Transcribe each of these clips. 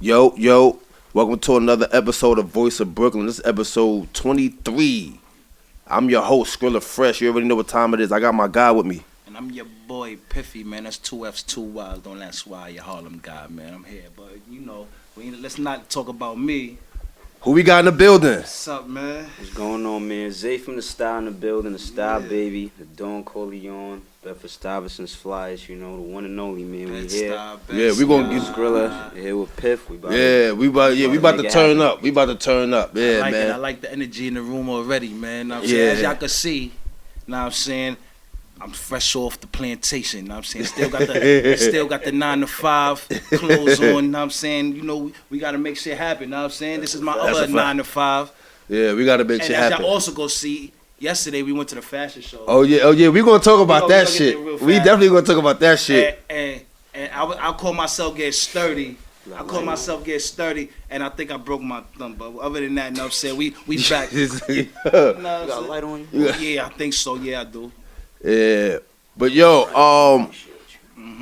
Yo, welcome to another episode of Voice of Brooklyn. This is episode 23. I'm your host, Skrilla Fresh. You already know what time it is. I got my guy with me. And I'm your boy, Piffy, man. That's 2F's, 2 Ys. Don't ask why, your Harlem guy, man. I'm here. But, let's not talk about me. Who we got in the building? What's up, man? What's going on, man? Zay from the Stuy in the building, the Stuy baby, the Don Corleone, Bedford Stuyvesant's Flyers, the one and only, man. We here. Yeah, we gonna get Skrilla here with Piff. We about to turn up. We about to turn up. Yeah, man. I like the energy in the room already, man. As y'all can see, I'm fresh off the plantation. Still got the 9 to 5 clothes on. We gotta make shit happen. This is my other 9 to 5. Yeah, we gotta make shit happen. And as y'all also go see, yesterday we went to the fashion show. Oh yeah, we gonna talk about that shit. We definitely gonna talk about that shit. And I call myself get sturdy. And I think I broke my thumb. But other than that, we back. You got a light on you? Yeah, I think so. Yeah, I do. Yeah, but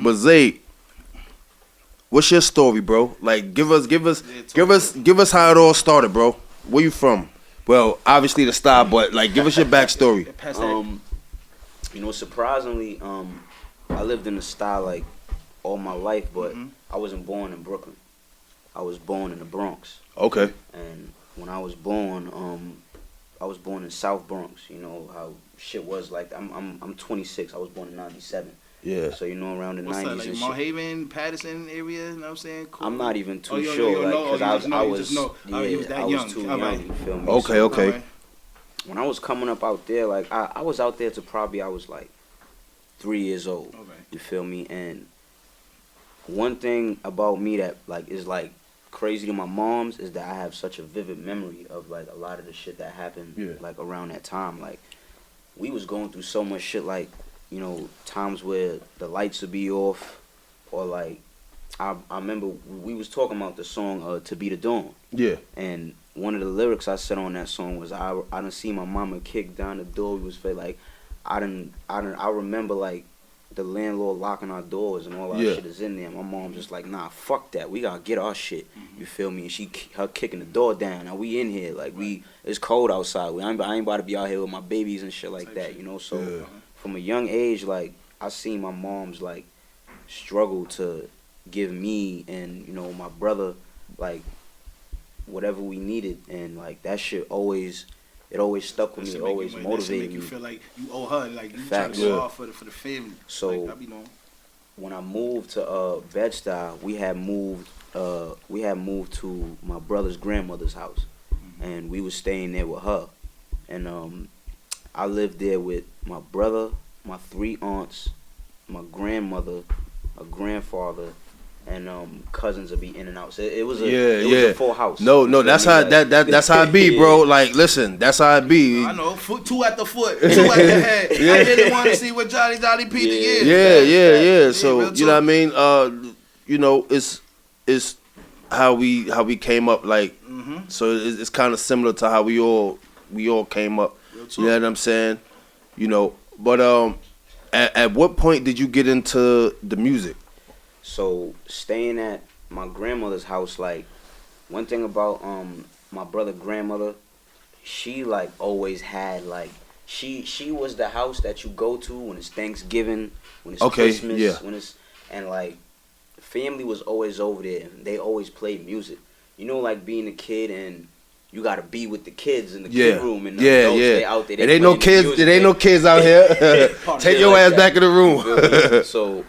but Zay, what's your story, bro? Like, give us how it all started, bro. Where you from? Well, obviously the style, but like, give us your backstory. Surprisingly, I lived in the style like all my life, but I wasn't born in Brooklyn. I was born in the Bronx. Okay. And when I was born in South Bronx. You know how shit was like. I'm 26. I was born in '97. Yeah. So around the What's 90s that, like and Mount shit. Haven, Patterson area. You know what I'm saying? Cool. I'm not even too sure, because I was too young. You feel me? Okay. Right. When I was coming up out there, like I was out there to probably I was like 3 years old. Okay. You feel me? And one thing about me that like is like crazy to my mom's is that I have such a vivid memory of like a lot of the shit that happened like around that time. Like we was going through so much shit, like times where the lights would be off, or like I remember we was talking about the song "To Be the Dawn." Yeah. And one of the lyrics I said on that song was I done see my mama kick down the door. We was like I remember like the landlord locking our doors and all our shit is in there. My mom just like, nah, fuck that. We gotta get our shit. You feel me? And her kicking the door down. Now we in here, like it's cold outside. I ain't about to be out here with my babies and shit like that. So from a young age, like I seen my mom's like struggle to give me and my brother like whatever we needed, and like that shit always stuck with me. It always motivated me. You feel like you owe her, like you trying to go hard for the family. So like, when I moved to Bed-Stuy, we had moved to my brother's grandmother's house, and we was staying there with her, and I lived there with my brother, my 3 aunts, my grandmother, my grandfather, and cousins would be in and out. So it was a full house. No, that's how that's how it be, bro. Like, listen, that's how it be. I know, 2 at the foot, 2 at the head. I really want to see what Johnny P is. Yeah. So you know what I mean? It's how we came up. Like, so it's kind of similar to how we all came up. You know what I'm saying? But at what point did you get into the music? So staying at my grandmother's house, like one thing about my brother's grandmother, she like always had like she was the house that you go to when it's Thanksgiving, when it's Christmas, when it's, and like family was always over there, and they always played music. Like being a kid and you gotta be with the kids in the kid room, and the adults, they out there. It ain't no kids. It ain't no kids out here. Take your ass back in the room. So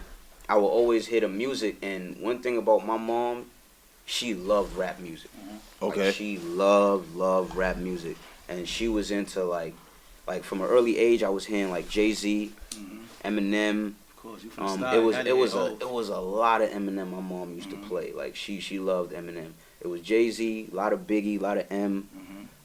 I will always hear the music, and one thing about my mom, she loved rap music. Okay. Like, she loved rap music, and she was into like from an early age, I was hearing like Jay-Z, Eminem. Of course, you from Stuy. It was a lot of Eminem my mom used to play. Like she loved Eminem. It was Jay-Z, a lot of Biggie, a lot of M,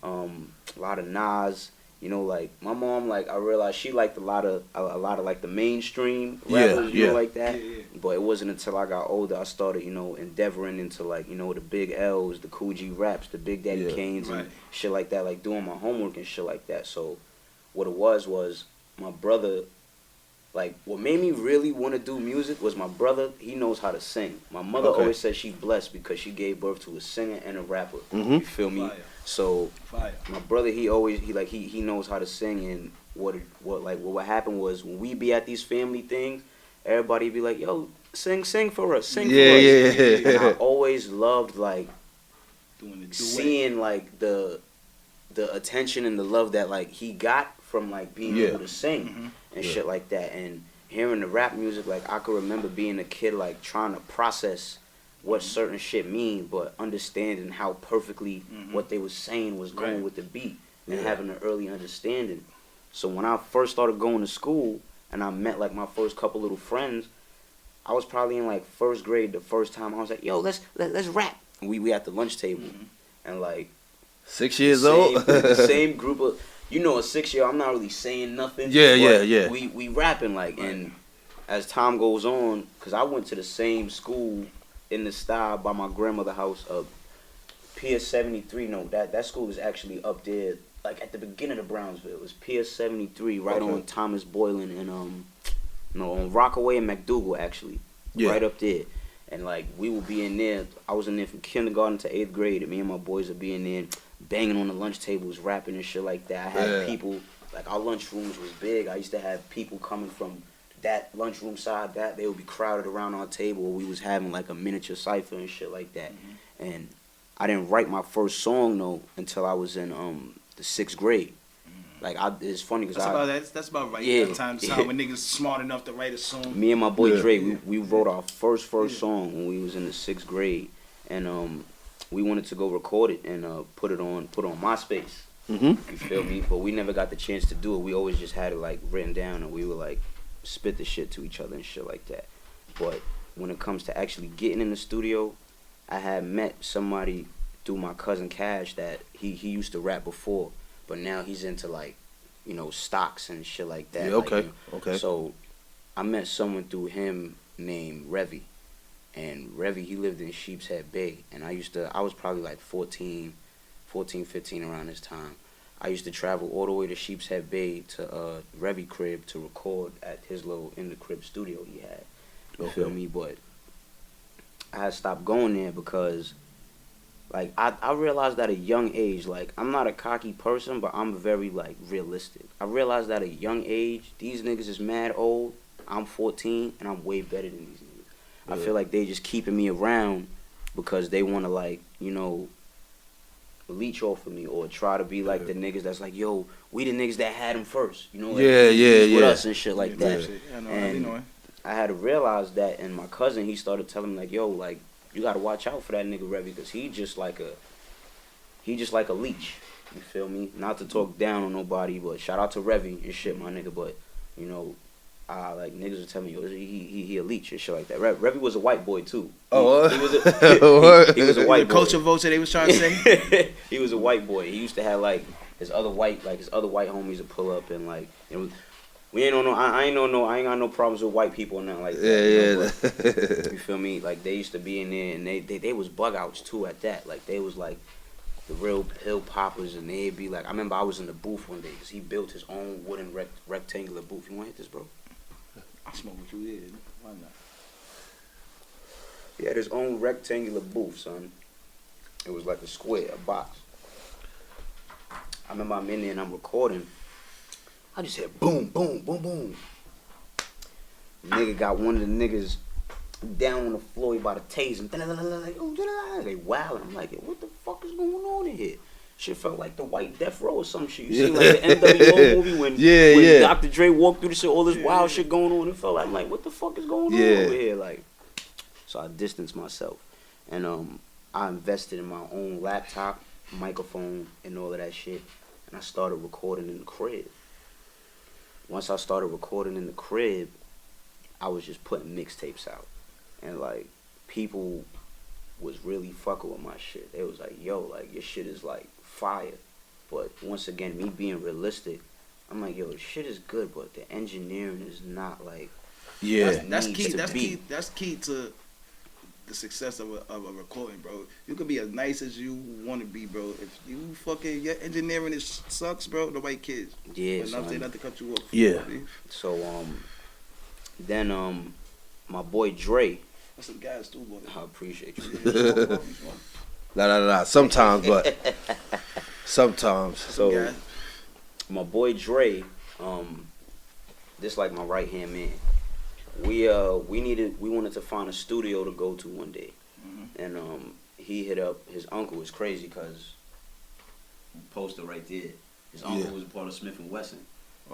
a lot of Nas. Like my mom, like I realized she liked a lot of like the mainstream rappers, like that. But it wasn't until I got older I started, endeavoring into like, the Big L's, the Cool G raps, the Big Daddy Kanes and shit like that, like doing my homework and shit like that. So what it was my brother like, what made me really want to do music was my brother. He knows how to sing. My mother always said she blessed because she gave birth to a singer and a rapper. You feel me? Fire. So Fire. my brother, he knows how to sing. And what happened was when we be at these family things, everybody be like, yo, sing for us, sing for us. Yeah. And I always loved like seeing duet. like the attention and the love that like he got from like being able to sing and shit like that. And hearing the rap music, like I could remember being a kid like trying to process what certain shit mean, but understanding how perfectly what they was saying was going with the beat and having an early understanding. So when I first started going to school and I met like my first couple little friends, I was probably in like first grade the first time. I was like, yo, let's rap. And we at the lunch table and like 6 years old, the same group of, you know, a 6-year. I'm not really saying nothing. Yeah. We rapping like, and as time goes on, cause I went to the same school in the Stuy by my grandmother's house of PS 73. No, that school is actually up there, like at the beginning of Brownsville. It was PS 73, right on Thomas Boylan and on Rockaway and McDougal actually, right up there. And like we would be in there. I was in there from kindergarten to 8th grade, and me and my boys would be in there banging on the lunch tables, rapping and shit like that. I had people, like our lunchrooms was big. I used to have people coming from that lunchroom side, that they would be crowded around our table. We was having like a miniature cipher and shit like that. And I didn't write my first song though until I was in the 6th grade. Like it's funny because that's about right. That time when niggas smart enough to write a song. Me and my boy Dre, we wrote our first song when we was in the 6th grade, and we wanted to go record it and put it on MySpace. You feel me? But we never got the chance to do it. We always just had it like written down, and we would like spit the shit to each other and shit like that. But when it comes to actually getting in the studio, I had met somebody through my cousin Cash that he used to rap before. But now he's into like, you know, stocks and shit like that. Yeah, okay, like, okay. So I met someone through him named Revy. And Revy, he lived in Sheepshead Bay. And I was probably like 14, 15 around this time. I used to travel all the way to Sheepshead Bay to Revy crib to record at his little in the crib studio he had. You feel me? But I had stopped going there because like I realized at a young age, like I'm not a cocky person, but I'm very like realistic. I realized at a young age, these niggas is mad old. I'm 14 and I'm way better than these niggas. I feel like they just keeping me around because they want to like, you know, leech off of me or try to be like the niggas that's like, yo, we the niggas that had him first. You know, like, with us and shit like that. And I had to realize that, and my cousin, he started telling me like, yo, like, you gotta watch out for that nigga Revy because he just like a leech. You feel me? Not to talk down on nobody, but shout out to Revy and shit, my nigga. But you know, like niggas would tell me, yo, he a leech and shit like that. Revy was a white boy too. He was a white boy. Culture vulture they was trying to say. He was a white boy. He used to have like his other white homies would pull up and like it was. We ain't I ain't got no problems with white people and nothing like that. You feel me? Like they used to be in there and they was bug outs too at that. Like they was like the real pill poppers and they'd be like, I remember I was in the booth one day because he built his own wooden rectangular booth. You want to hit this, bro? I smoke what you did. Why not? He had his own rectangular booth, son. It was like a square, a box. I remember I'm in there and I'm recording. I just hear boom, boom, boom, boom. Nigga got one of the niggas down on the floor, he about to tase him. They wildin'. I'm like, what the fuck is going on in here? Shit felt like the White Death Row or some shit. You see like the NWO movie when Dr. Dre walked through the shit, all this wild shit going on. It felt like, I'm like, what the fuck is going on over here? Like, so I distanced myself. And I invested in my own laptop, microphone, and all of that shit. And I started recording in the crib. Once I started recording in the crib, I was just putting mixtapes out. And, like, people was really fucking with my shit. They was like, yo, like, your shit is, like, fire. But once again, me being realistic, I'm like, yo, the shit is good, but the engineering is not, like... Yeah. That's key to the success of a recording, bro. You can be as nice as you want to be, bro. If you fucking your engineering sucks, bro, nobody cares. Yeah, enough to cut you off. Yeah. So Then my boy Dre. That's some guys too, boy. I appreciate you. Nah. Sometimes, but sometimes. So my boy Dre, this like my right hand man. We wanted to find a studio to go to one day, and he hit up his uncle. Was crazy because poster right there. His uncle was a part of Smith and Wesson.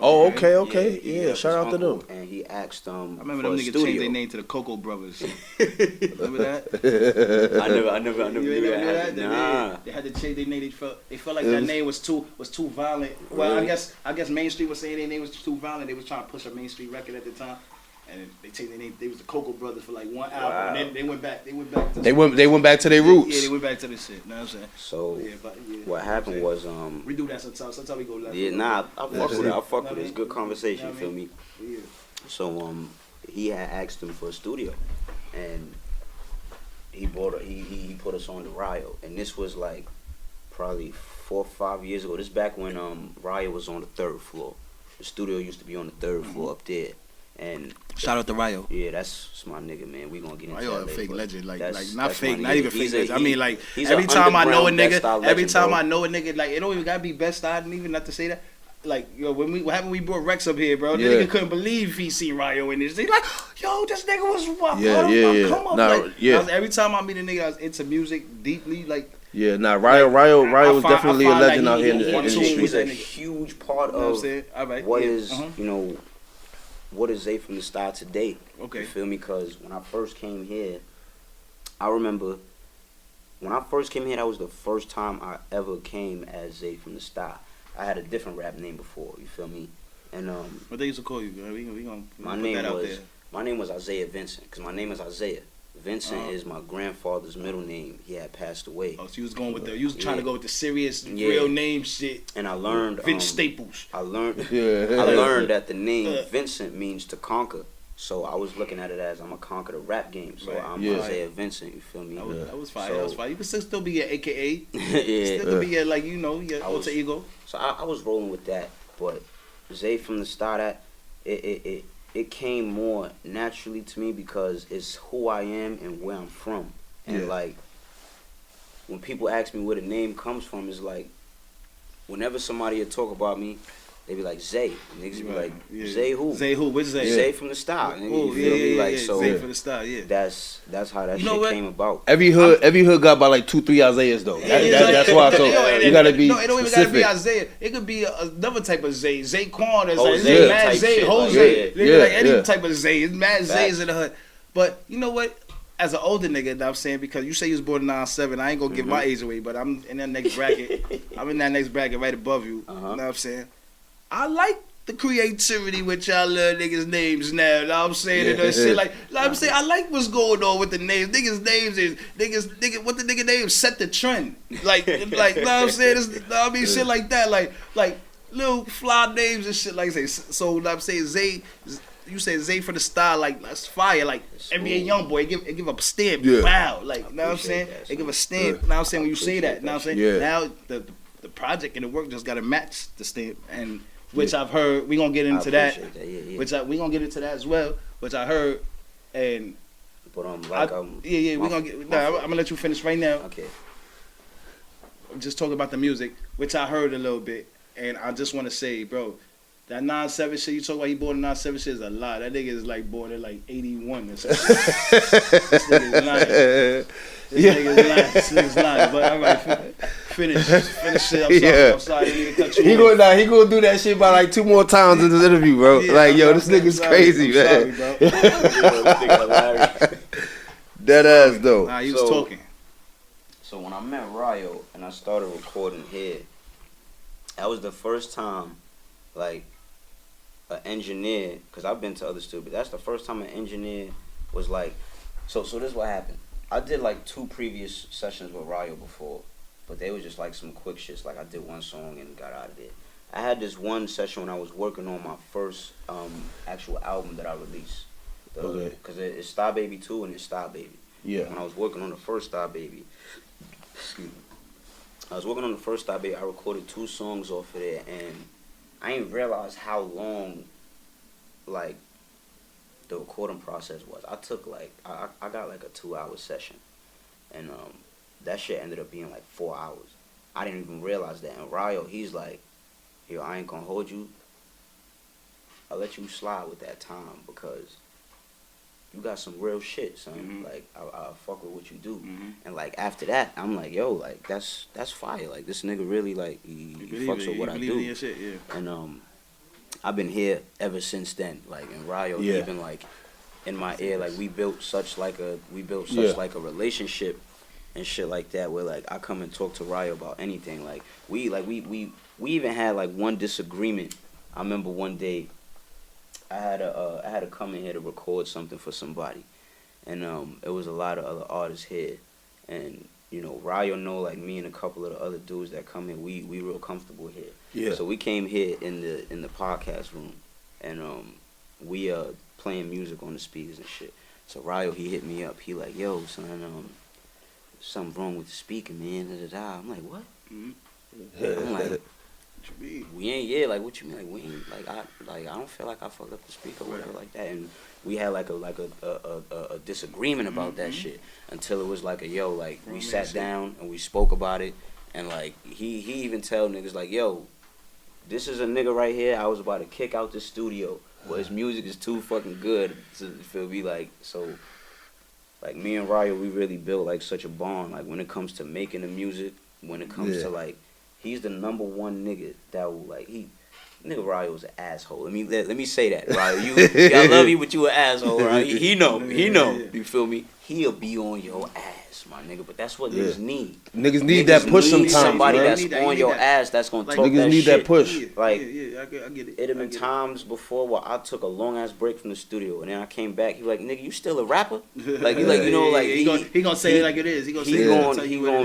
Oh, okay. Yeah, shout out to them. And he asked I remember them niggas changed their name to the Cocoa Brothers. Remember that? I never knew that. Nah. They had to change their name. They felt like that name was too violent. Well, Really? I guess Main Street was saying their name was too violent. They was trying to push a Main Street record at the time. And they changed their name. They was the Cocoa Brothers for like one album. Wow. And then they went back. They went back to their roots. Yeah, they went back to this shit. You know what I'm saying? So what happened was we do that sometimes. Sometimes we go left. Yeah, nah, I fuck with it. I fuck with it. It's good conversation. You feel me? Yeah. So he had asked him for a studio, and he put us on to Rio, and this was like probably 4 or 5 years ago. This back when Rio was on the 3rd floor. The studio used to be on the 3rd floor up there. And shout out to Rio. Yeah, that's my nigga, man. We gonna get into Rio that a later, fake legend, not that's fake, my not nigga. even fake legend. I mean, like he's every an time I know a underground nigga, legend, like it don't even gotta be best. I didn't even have to say that. Like yo, what happened? We brought Rex up here, bro. The nigga couldn't believe he seen Rio in this. He like, yo, this nigga was what? Come up. Like, every time I meet a nigga, I was into music deeply, like. Yeah, Rio was definitely a legend out here in the industry. He's a huge part of what is, what is Zay from the Stuy today. Okay. You feel me? Because when I first came here, I remember when I first came here, that was the first time I ever came as Zay from the Stuy. I had a different rap name before, you feel me? And what they used to call you, girl? We gonna my put name that out was there. My name was Isaiah Vincent, because my name is Isaiah. Vincent is my grandfather's middle name. He had passed away. Oh, so you was going with you was trying to go with the serious real name shit. And I learned Vince Staples. I learned that the name Vincent means to conquer. So I was looking at it as I'm gonna conquer the rap game. So I'm Isaiah Vincent. You feel me? That was fire. That was fire. You could still be your AKA. Yeah. Still could be your your alter ego. So I was rolling with that, but Zay from the start, it came more naturally to me because it's who I am and where I'm from. And like when people ask me where the name comes from, it's like whenever somebody would talk about me, they be like Zay. And niggas be like, Zay who? Zay who? Which Zay? Zay from the style. You feel me? Like so Zay from the style, yeah. That's how that shit came about. Every hood got about like 2-3 Isaiahs though. That's why. So you gotta be. No, it don't even gotta be Isaiah. It could be another type of Zay. Zayquan is like Mad Zay, Jose. Like any type of Zay. It's Mad Zay's in the hood. But you know what? As an older nigga, you know what I'm saying, because you say you was born in 97, I ain't gonna give my age away, but I'm in that next bracket. I'm in that next bracket right above you. You know what I'm saying? I like the creativity with y'all little niggas' names now. Know what I'm saying? And shit like I'm saying, I like what's going on with the names. Niggas' names is nigga. What the nigga name set the trend? Like, know what I'm saying? I mean, shit like that. Like little fly names and shit like that. So know what I'm saying, Zay. You say Zay for the style, like that's fire. Like NBA YoungBoy, it give a stamp. Wow, like know what I'm saying? They give a stamp. Know what I'm saying when you say that. Know what I'm saying? Now the project and the work just gotta match the stamp and. Which I've heard, we gonna get into that. Which we gonna get into that as well. Which I heard, and but we gonna get. I'm gonna let you finish right now. Okay. Just talk about the music, which I heard a little bit, and I just want to say, bro, that 97 shit you talk about, he born in 97 shit is a lie. That nigga is like born in like 81 or something. This nigga is lying. This nigga's lying. But all right, finish it. I'm sorry. I didn't even cut you off. He gonna do that shit about like 2 more times in this interview, bro. Like, yo, this nigga's crazy, man. Sorry, bro. Dead ass though. Nah, he was talking. So when I met Rio and I started recording here, that was the first time, like, an engineer, because I've been to other studios, but that's the first time an engineer was like, so this is what happened. I did like 2 previous sessions with Rio before, but they were just like some quick shits. Like I did one song and got out of there. I had this one session when I was working on my first actual album that I released. Because it's Stuy Baby 2 and it's Stuy Baby. Yeah. When I was working on the first Stuy Baby, excuse me. I was working on the first Stuy Baby. I recorded 2 songs off of there, and I didn't realize how long, like, the recording process was. I took like I got like a 2-hour session, and that shit ended up being like 4 hours. I didn't even realize that. And Ryo, he's like, yo, I ain't gonna hold you. I'll let you slide with that time because you got some real shit, son. Mm-hmm. Like I fuck with what you do. Mm-hmm. And like after that, I'm like, yo, like that's fire. Like this nigga really like he fucks with what I do. Your shit, yeah. And I've been here ever since then. Like and Ryo even like in my ear, like we built such like a relationship and shit like that where like I come and talk to Ryo about anything. Like we even had like one disagreement. I remember one day I had to come in here to record something for somebody, and it was a lot of other artists here, and you know Ryo know like me and a couple of the other dudes that come here, we real comfortable here. Yeah. So we came here in the podcast room, and we playing music on the speakers and shit. So Ryo he hit me up. He like, yo son, something wrong with the speaker, man. Da, da, da. I'm like, what? Mm-hmm. I'm like, we ain't like what you mean? Like we ain't I don't feel like I fucked up the speaker or whatever like that. And we had like a disagreement about that shit until it was like we sat down and we spoke about it, and like he even tell niggas like, yo, this is a nigga right here I was about to kick out the studio, but his music is too fucking good to feel me like so. Like me and Ryo, we really built like such a bond. Like when it comes to making the music, when it comes to like, he's the number one nigga that will like nigga Ryo's an asshole. Let me say that, Ryo. I love you, but you an asshole, right? He know. You feel me? He'll be on your ass, my nigga. But that's what niggas need. Niggas need that push sometimes. Somebody that's on your ass that's gonna talk that shit. Niggas need that push. Like, I get it. It have been times before where I took a long ass break from the studio and then I came back. He like, nigga, you still a rapper? Like, he like, you know, like he gonna say it like it is. He gonna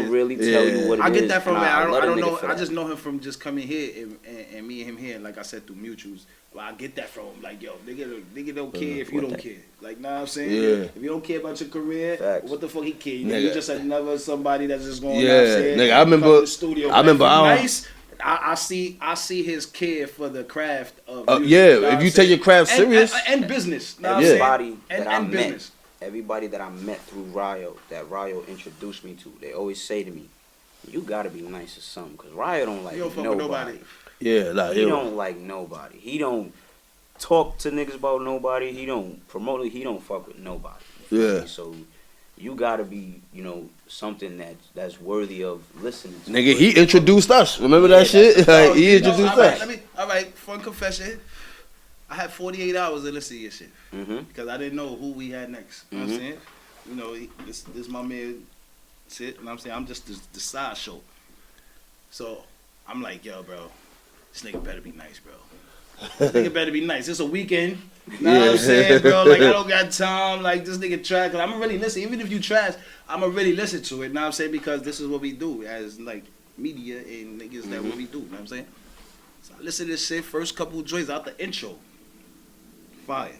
really tell you what it is. I get that from him. I don't know. I just know him from just coming here and me and him here. Like I said, through mutuals. Well, I get that from him. Like, yo, nigga don't care if you don't care. Like, know what I'm saying? Yeah. If you don't care about your career, what the fuck he care? You just another somebody that's just going. Nigga, I remember. The studio. Nice. I see his care for the craft of music, if you take your craft serious and business. Everybody that I met through Ryo, that Ryo introduced me to, they always say to me, "You gotta be nice or something," because Ryo don't like nobody. Yeah, like he don't like nobody. He don't talk to niggas about nobody. He don't promote it. He don't fuck with nobody. Yeah. So you gotta be, something that's worthy of listening to. Nigga, he introduced us. Remember that shit? Like, he introduced us. All right, fun confession. I had 48 hours to listen to your shit. Mm-hmm. Because I didn't know who we had next. You know what I'm saying? You know, this my man shit. You know what I'm saying? I'm just the side show. So I'm like, yo, bro, this nigga better be nice, bro. This nigga better be nice. It's a weekend. You know what I'm saying, bro? Like, I don't got time. Like, this nigga trash. I'm going to really listen. Even if you trash, I'm going to really listen to it. You know what I'm saying? Because this is what we do as, like, media and niggas that what we do. You know what I'm saying? So I listen to this shit. First couple of joints out the intro. Fire.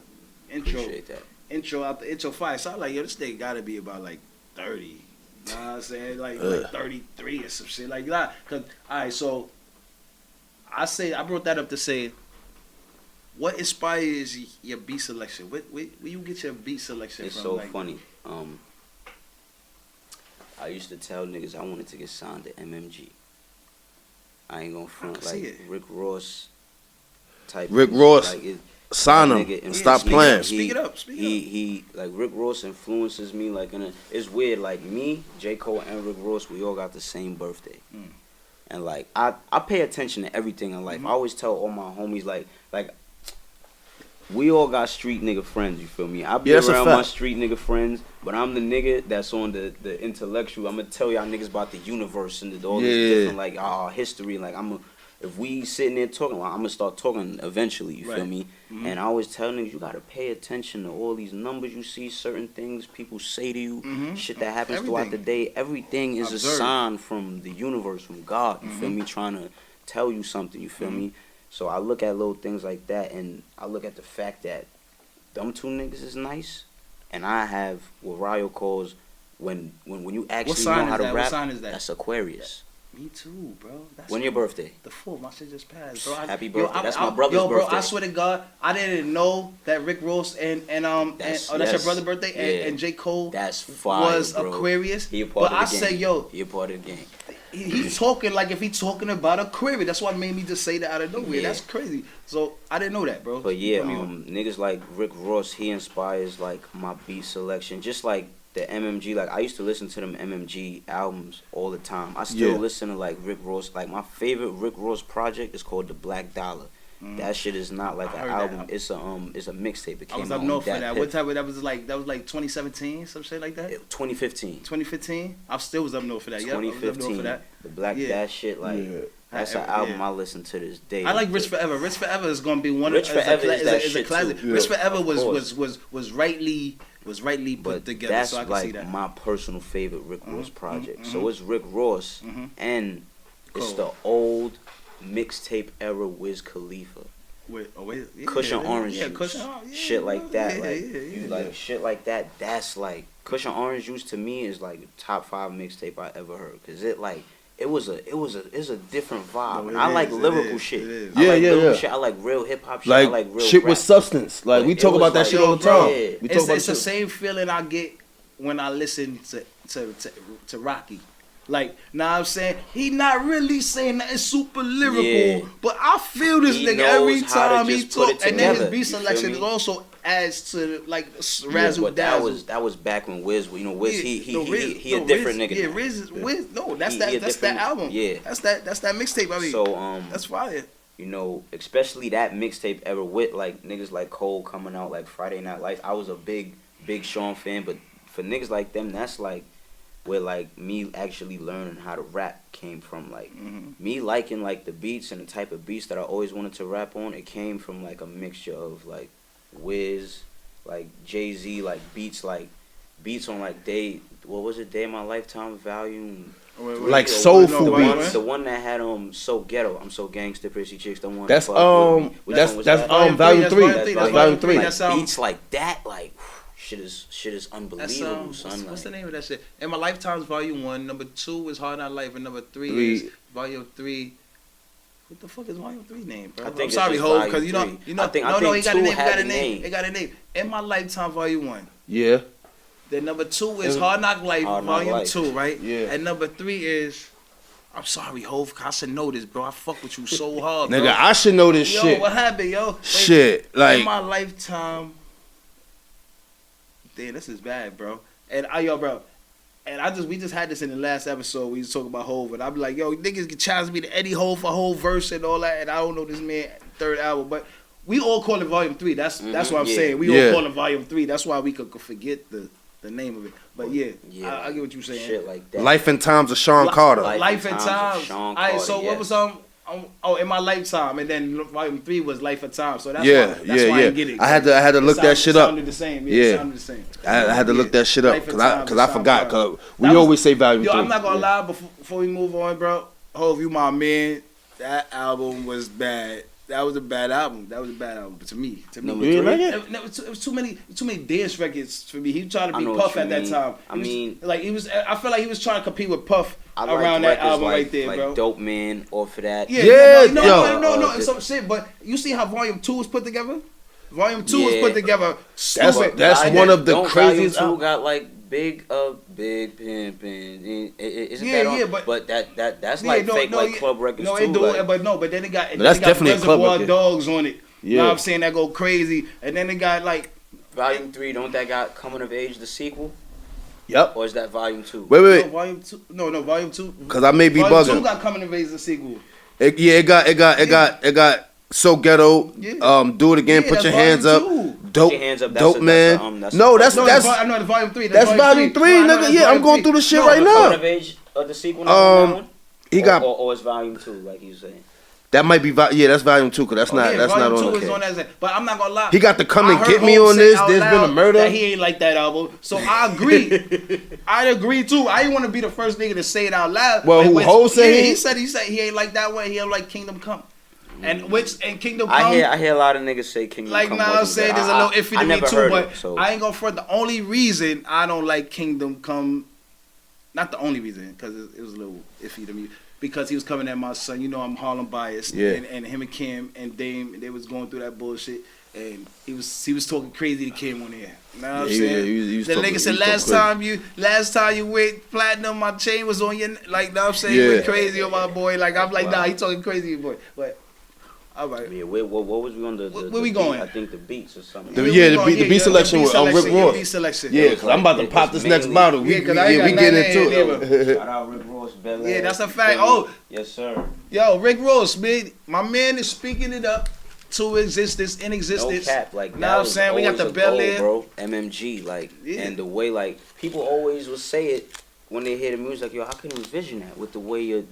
Appreciate that. Intro out the intro fire. So I'm like, yo, this nigga got to be about, like, 30. You know what I'm saying? Like 33 or some shit like that. Cause, all right, so I brought that up to say, what inspires your beat selection? Where you get your beat selection it's from? It's so funny. I used to tell niggas I wanted to get signed to MMG. I ain't gonna front like Rick Ross type. Rick Ross, like sign him and stop playing. Speak it up. He like Rick Ross influences me like it's weird. Like me, J. Cole, and Rick Ross, we all got the same birthday. And like I pay attention to everything in life. I always tell all my homies like we all got street nigga friends, you feel me? I be around my street nigga friends, but I'm the nigga that's on the intellectual. I'm gonna tell y'all niggas about the universe and all this different like our history. Like if we sitting there talking, I'm gonna start talking eventually, you feel me? And I always tell niggas you gotta pay attention to all these numbers you see, certain things people say to you, shit that happens throughout the day. Everything is a sign from the universe, from God, you feel me? Trying to tell you something, you feel me? So I look at little things like that, and I look at the fact that them two niggas is nice, and I have what Ryo calls when you actually know how to rap. What sign is that? That's Aquarius. Me too, bro. When your birthday? The 4th. My shit just passed, bro. Happy birthday. That's my brother's birthday. Yo, bro, I swear to God, I didn't know that Rick Ross that's your brother's birthday, and J. Cole was bro. Aquarius. He a part of the game. Said, yo, he a part of the game. He's talking like if he's talking about Aquarius. That's what made me just say that out of nowhere. That's crazy. So I didn't know that, bro. But yeah, niggas like Rick Ross, he inspires like my beat selection. Just like the MMG, like I used to listen to them MMG albums all the time. I still listen to like Rick Ross. Like my favorite Rick Ross project is called The Black Dollar. That shit is not like an album. That. It's a mixtape. It came I was out up north for that. Pip. What type of that was like? That was like 2017, some shit like that. 2015. 2015. I still was up north for that. 2015. I was up north for that. The Black that shit like. That's an album I listen to this day. I like Rich Forever. Rich Forever is gonna be one. Rich Forever is a classic. too. Rich Forever was rightly put together. That's so I can like see that. my personal favorite Rick Ross project. So it's Rick Ross and it's the old mixtape era Wiz Khalifa. Cushion Orange Juice. Shit like that. Like shit like that. That's like Cushion Orange Juice to me is like top 5 mixtape I ever heard. Cause it like. It's a different vibe. And I like lyrical shit. Shit. I like real hip hop shit. I like real shit rap. with substance. Like we talk about that shit all the time. It's the same feeling I get when I listen to Rocky. Like, now I'm saying he not really saying that it's super lyrical, but I feel this nigga every time he talk. And then his beat selection is also adds to like razzle dazzle. That was back when Wiz, Wiz he a different nigga. Yeah, Wiz. No, that's that album. Yeah, that's that mixtape. I mean, so that's fire. Especially that mixtape ever with like niggas like Cole coming out like Friday Night Lights. I was a big Sean fan, but for niggas like them, that's like where like me actually learning how to rap came from. Like me liking like the beats and the type of beats that I always wanted to rap on. It came from like a mixture of like Wiz, like Jay-Z, like beats on like Day in My Lifetime Volume. Like soulful beats. The one that had So Ghetto, I'm So Gangsta, Prissy Chicks. The one that's volume 3. That's volume 3. Like, beats like that, like. Shit is unbelievable, son. What's the name of that shit? In My Lifetime's Volume 1. Number 2 is Hard Not Life, and number 3 is Volume 3. What the fuck is Volume 3 name, bro? I'm sorry, Ho, because you know. He got a name. It got a name. In My Lifetime, Volume 1. Yeah. Then number 2 is Hard Knock Life, Volume 2, right? Yeah. And number 3 is. I'm sorry, Hov. I should know this, bro. I fuck with you so hard, bro. Nigga, I should know this shit. Yo, what happened, yo? Shit, like. In My Lifetime. Damn, this is bad, bro. And bro. And we just had this in the last episode. We was talking about Hov, and I be like, yo, niggas can challenge me to Eddie Hov for a whole verse and all that, and I don't know this man third album, but we all call it Volume 3. That's what I'm saying. We all call it Volume 3. That's why we could forget the name of it. But I get what you're saying. Shit like that. Life and Times of Sean Carter. Life and Times. All right, so what was In My Lifetime, and then Volume 3 was Life and Time. So that's why I didn't get it. I had to look that shit up. It sounded the same. It sounded the same. I had to look that shit up because I forgot. Cause we always say Volume 3. I'm not gonna lie. Before we move on, bro. Hov, you my man. That album was bad. That was a bad album. But to me. You like it? It was too many dance records for me. He was trying to be Puff at that time. I feel like he was trying to compete with Puff around that album right there, bro. Like Dope Man off of that. No, it's some shit. But you see how Volume 2 was put together? Volume 2 was put together. That's one of the craziest. Volume 2 got like big pimpin'. Isn't that but that's like fake like club records too. But then it got that's definitely Reservoir Dogs on it. You know what I'm saying? That go crazy. And then it got like Volume 3. Don't that got Coming of Age the sequel? Yep. Or is that Volume 2? Wait. No, Volume 2. No, Volume 2. Because I may be Volume bugging. Volume 2 got Coming of Age the sequel. It got So Ghetto. Do It Again. Put Your Hands Up. Dope Man. No, that's the Volume 3. That's Volume 3, nigga. Yeah, I'm going through the shit right now. Coming of Age of the sequel. He got or it's Volume 2, like you saying. That might be that's Volume 2, cause that's not Volume on. 2 is on that. But I'm not gonna lie. He got to come and get me on this. There's been a murder. That he ain't like that album, so I agree. I agree too. I didn't want to be the first nigga to say it out loud. Well, who Ho said he said he ain't like that one. He ain't like Kingdom Come. And Kingdom Come. I hear a lot of niggas say Kingdom Come. Like now I'm saying there's a little iffy to me too, but I ain't gonna front. The only reason I don't like Kingdom Come, not the only reason, because it was a little iffy to me. because he was coming at my son. You know I'm Harlem biased. Yeah. And him and Kim and Dame, they was going through that bullshit. And he was talking crazy to Kim on there. You know what I'm saying? He was the nigga said last time you went platinum, my chain was on your like. Know what I'm saying? You went crazy on my boy. Like I'm like, nah, he talking crazy, boy. But all right. Yeah, what was we on the where we going? I think the beats or something. The beat selection was on Rick Ross. Beat selection. Yeah, because I'm about to pop this next bottle. We get into it. Shout out Rick Ross, Bel Air. Yeah, that's a fact. Oh, yes, sir. Yo, Rick Ross, man, my man is speaking it up to existence, in existence. No cap, like now I'm saying we got the Bel Air, bro. MMG, like, and the way like people always will say it when they hear the music, like, yo, how can you envision that with the way your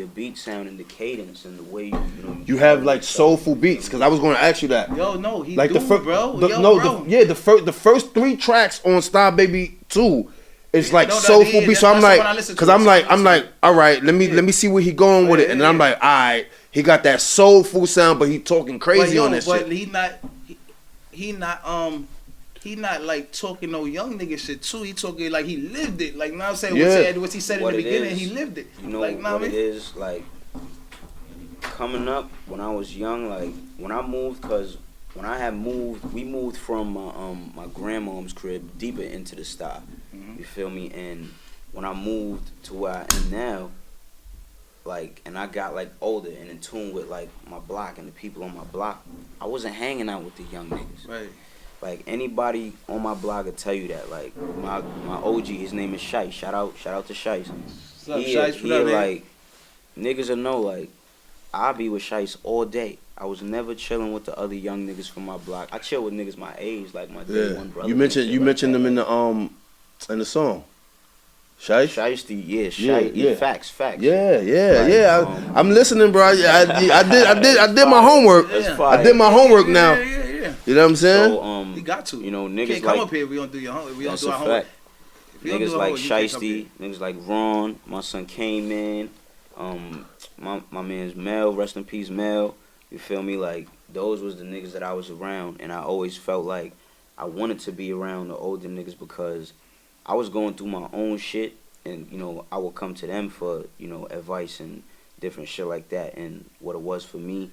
beat sound and the cadence and the way you have like soulful beats? Because I was going to ask you that. Yo, no, he like do, bro. The first 3 tracks on Star Baby 2. It's like soulful beats. So I'm like, because I'm like, all right, let me see where he going with it, and then I'm like, all right, he got that soulful sound, but he talking crazy on that shit. But he not like talking no young nigga shit too. He talking like he lived it. Like, know what I'm saying? What he said in the beginning, he lived it. You know like, what it is, like, coming up when I was young, like, when I moved, because when I had moved, we moved from my grandmom's crib deeper into the style. You feel me? And when I moved to where I am now, like, and I got like older and in tune with like my block and the people on my block, I wasn't hanging out with the young niggas. Right. Like, anybody on my block will tell you that. Like, my OG, his name is Shice. Shout out to Shice. What's up, Shice? He like, niggas will know, like, I be with Shice all day. I was never chilling with the other young niggas from my block. I chill with niggas my age, like my day one brother. You mentioned them in the song. Shice? Shiesty, yeah. Facts. Yeah. I'm listening, bro. I did my homework. I did my homework now. Yeah. You know what I'm saying? So, you got to. You know, niggas can't like, come up here if we don't do your homework. We don't do our homework. Niggas like Shiesty, niggas like Ron, my son K-Man, my man's Mel, rest in peace Mel. You feel me? Like, those was the niggas that I was around, and I always felt like I wanted to be around the older niggas because I was going through my own shit, and, you know, I would come to them for, you know, advice and different shit like that. And what it was for me,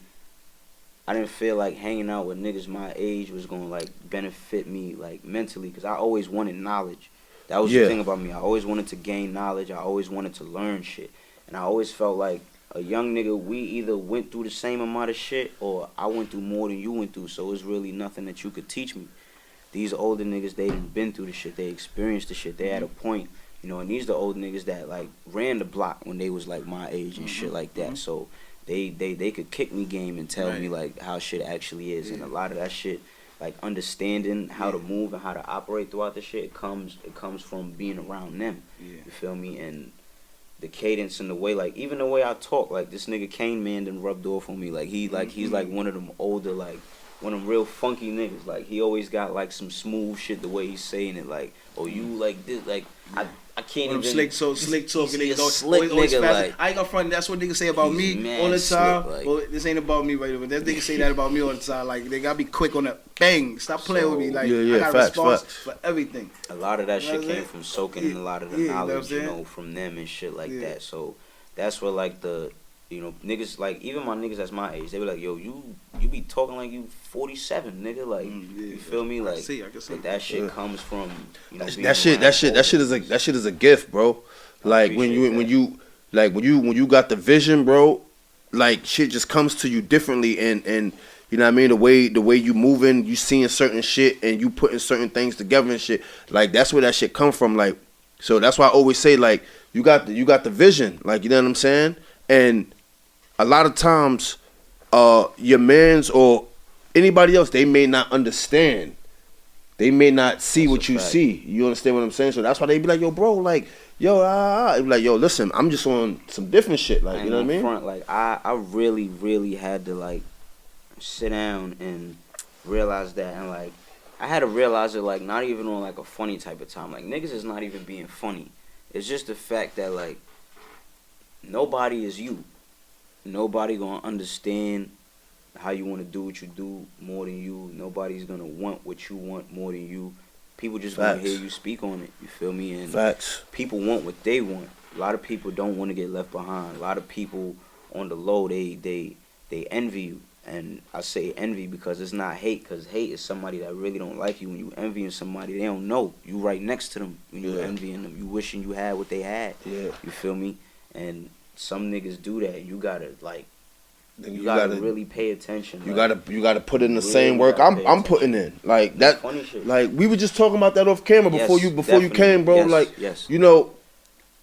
I didn't feel like hanging out with niggas my age was going to, like, benefit me, like, mentally, because I always wanted knowledge. That was the thing about me. I always wanted to gain knowledge. I always wanted to learn shit. And I always felt like a young nigga, we either went through the same amount of shit or I went through more than you went through, so it's really nothing that you could teach me. These older niggas, they done been through the shit. They experienced the shit. They had a point, you know, and these the old niggas that, like, ran the block when they was, like, my age and shit like that. So they could kick me game and tell me, like, how shit actually is. And a lot of that shit, like, understanding how to move and how to operate throughout the shit, it comes from being around them. You feel me? And the cadence and the way, like, even the way I talk, like, this nigga Kane Man done rubbed off on me. Like, he's like one of them older, like, one of them real funky niggas. Like, he always got, like, some smooth shit the way he's saying it. Like, oh, you like this, like, I can't even. Slick talking niggas. Slick nigga, like, I ain't gonna front. That's what niggas say about me all the time. Slick, like, well, this ain't about me right now. That niggas say that about me all the time. Like, they gotta be quick on that. Bang! Stop playing with me. Like, I got response for everything. A lot of that shit came from soaking in a lot of the knowledge, you know, from them and shit like that. So that's what, like, the, you know, niggas, like, even my niggas that's my age, they be like, yo, you be talking like you 47, nigga. Like, you feel me? Like, I can see. Like, that shit comes from, you know, that shit is a gift, bro. Like, when you got the vision, bro, like, shit just comes to you differently, and you know what I mean, the way you moving, you seeing certain shit and you putting certain things together and shit. Like, that's where that shit come from. Like, so that's why I always say, like, you got the vision, like, you know what I'm saying? And a lot of times, your mans or anybody else, they may not understand. They may not see what you see. You understand what I'm saying? So that's why they be like, yo, bro, like, yo, They be like, yo, listen, I'm just on some different shit. Like, you know what I mean? Front, like, I really, really had to, like, sit down and realize that. And, like, I had to realize it, like, not even on, like, a funny type of time. Like, niggas is not even being funny. It's just the fact that, like, nobody is you. Nobody gonna understand how you want to do what you do more than you. Nobody's gonna want what you want more than you. People just want to hear you speak on it. You feel me? And Facts. People want what they want. A lot of people don't want to get left behind. A lot of people on the low, they envy you. And I say envy because it's not hate, because hate is somebody that really don't like you. When you envying somebody, they don't know. You right next to them when you envying them. You wishing you had what they had. Yeah. You feel me? And some niggas do that. You gotta like, you gotta really pay attention. You gotta put in the same work I'm putting in. Like that. Funny shit. Like we were just talking about that off camera before you came, bro. Yes, like yes. you know,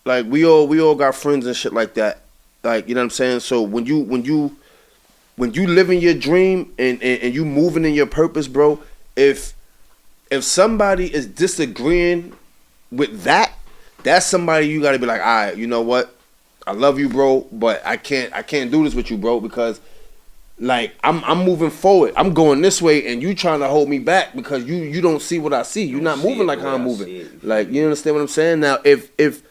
like we all got friends and shit like that. Like you know what I'm saying. So when you living your dream and you moving in your purpose, bro, if somebody is disagreeing with that, that's somebody you gotta be like, all right, you know what? I love you, bro, but I can't do this with you, bro, because like I'm moving forward. I'm going this way and you trying to hold me back because you don't see what I see. You're not moving like how I'm moving. Like, you understand what I'm saying? Now if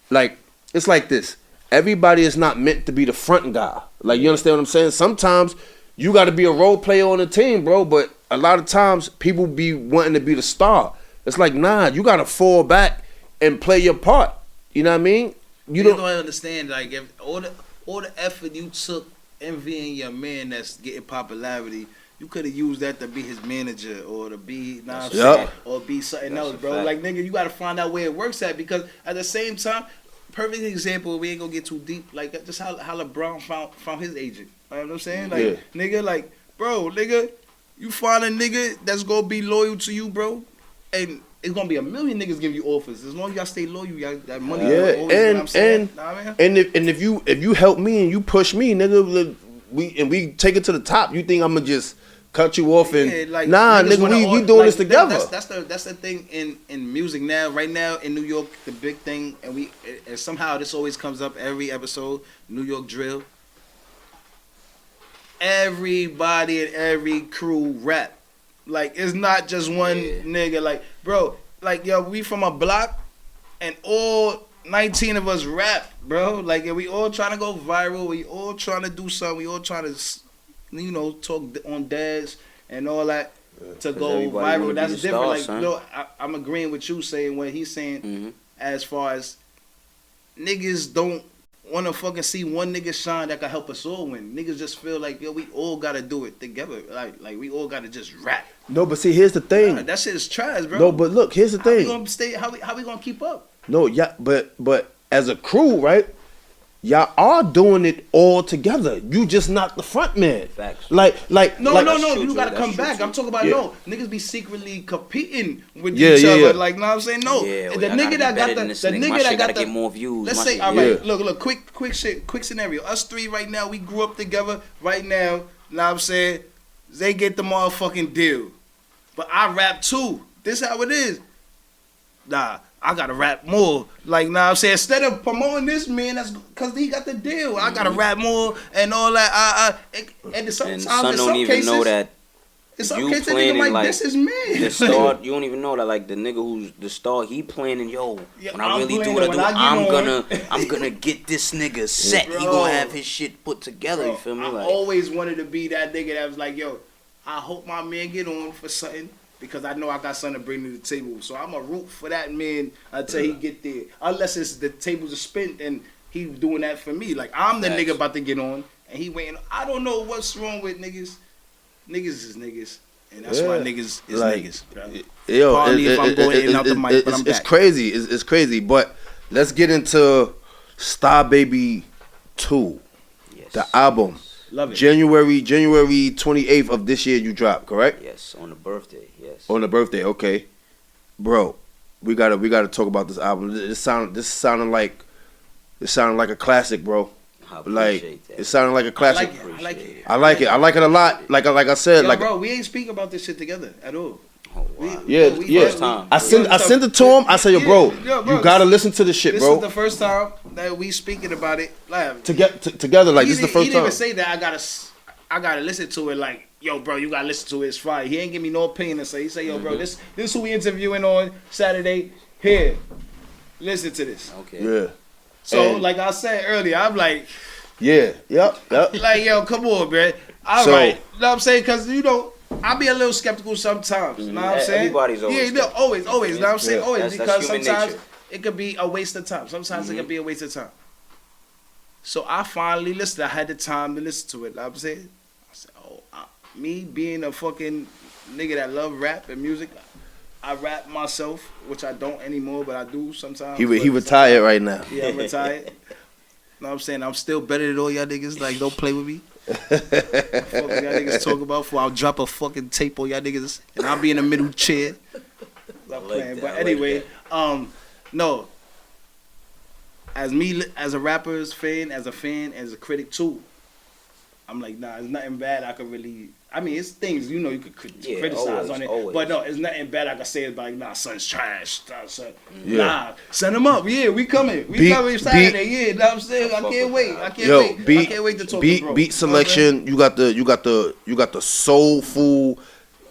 like it's like this. Everybody is not meant to be the front guy. Like, you understand what I'm saying? Sometimes you got to be a role player on the team, bro. But a lot of times people be wanting to be the star. It's like, nah, you got to fall back and play your part. You know what I mean? You don't understand. Like, if all the effort you took envying your man that's getting popularity, you could have used that to be his manager or to be or be something else, bro. Fact. Like, nigga, you got to find out where it works at, because at the same time. Perfect example, we ain't gonna get too deep, like just how LeBron found his agent. You know what I'm saying? Like, nigga, like, bro, nigga, you find a nigga that's gonna be loyal to you, bro, and it's gonna be a million niggas give you offers. As long as y'all stay loyal, you got that money. Yeah, and if you help me and you push me, nigga, we take it to the top. You think I'm gonna just cut you off and like, nah, nigga, we doing this together. That's the thing in music now. Right now in New York, the big thing, and somehow this always comes up every episode. New York drill. Everybody and every crew rap. Like, it's not just one nigga. Like, bro, like, yo, we from a block, and all 19 of us rap, bro. Like, and we all trying to go viral. We all trying to do something. We all trying to, you know, talk on dads and all that to go viral. That's different. Like, you know, I'm agreeing with you saying what he's saying as far as niggas don't want to fucking see one nigga shine that can help us all win. Niggas just feel like, yo, we all got to do it together. Like we all got to just rap. No, but see, here's the thing. Nah, that shit is trash, bro. No, but look, here's the thing. How we gonna keep up? No, yeah, but as a crew, right? Y'all are doing it all together. You just not the front man. Facts. No. You gotta come back. I'm talking about niggas be secretly competing with each other. Like, know what I'm saying? No. Yeah, the nigga that got the get more views. Let's say, all right, look, quick scenario. Us three right now, we grew up together. Right now, know what I'm saying? They get the motherfucking deal, but I rap too. This how it is. Nah. I gotta rap more. Like, nah, I'm saying, instead of promoting this man, that's because he got the deal. I gotta rap more and all that. And sometimes, son don't even know that. In some cases, nigga, like, this is me. The star, you don't even know that. Like, the nigga who's the star, he planning. Yo, when I really do what I do, I'm gonna get this nigga set. Bro, he gonna have his shit put together. Bro, you feel me? I always wanted to be that nigga that was like, yo, I hope my man get on for something. Because I know I got something to bring to the table. So I'm a root for that man until he get there. Unless it's the tables are spent and he doing that for me. Like, I'm the nigga about to get on and he waiting. I don't know what's wrong with niggas. Niggas is niggas. And that's why niggas is like, niggas. Yo, pardon me if I'm going in and out the mic, but I'm back. It's crazy. It's crazy. But let's get into Star Baby 2. Yes. The album. Love it. January 28th of this year you dropped, correct? Yes, on the birthday. Yes. On the birthday, okay. Bro, we gotta talk about this album. This sounded like a classic, bro. Like that. It sounded like a classic. I like it. I like it a lot. Like I said, like, bro, we ain't speaking about this shit together at all. Oh, wow. First time. I sent it to him. I said, yo, bro, you gotta listen to this shit, bro. This is the first time that we speaking about it live. Together, like, this is the first time. He didn't even say that I gotta listen to it, like, yo, bro, you gotta listen to it, it's fire. He ain't give me no opinion to say. He said, yo, bro, this is who we interviewing on Saturday. Here, listen to this. Okay. Yeah. So, like I said earlier, I'm like, yeah, yep. Like, yo, come on, man. All right. You know what I'm saying? Because, you know, I be a little skeptical sometimes. You know what I'm saying? Everybody's always. Yeah, always. You know what I'm saying? Always. Because sometimes it could be a waste of time. Sometimes it could be a waste of time. So I finally listened. I had the time to listen to it. I'm saying, I said, me being a fucking nigga that love rap and music, I rap myself, which I don't anymore, but I do sometimes. He retired right now. Yeah, I'm retired. Know what I'm saying? I'm still better than all y'all niggas. Like, don't play with me. Fuck y'all niggas talk about before I'll drop a fucking tape on y'all niggas and I'll be in the middle chair. I'm playing. But anyway, no. As me, as a rapper's fan, as a critic too, I'm like, nah, it's nothing bad I could really. I mean, it's things you could criticize on it, but no, it's nothing bad I could say. It's like, nah, son's trash. Nah, send him up. Yeah, we coming. We coming Saturday. Yeah, know what I'm saying. I can't wait. I can't wait to talk to bro. Beat selection. You got the soulful.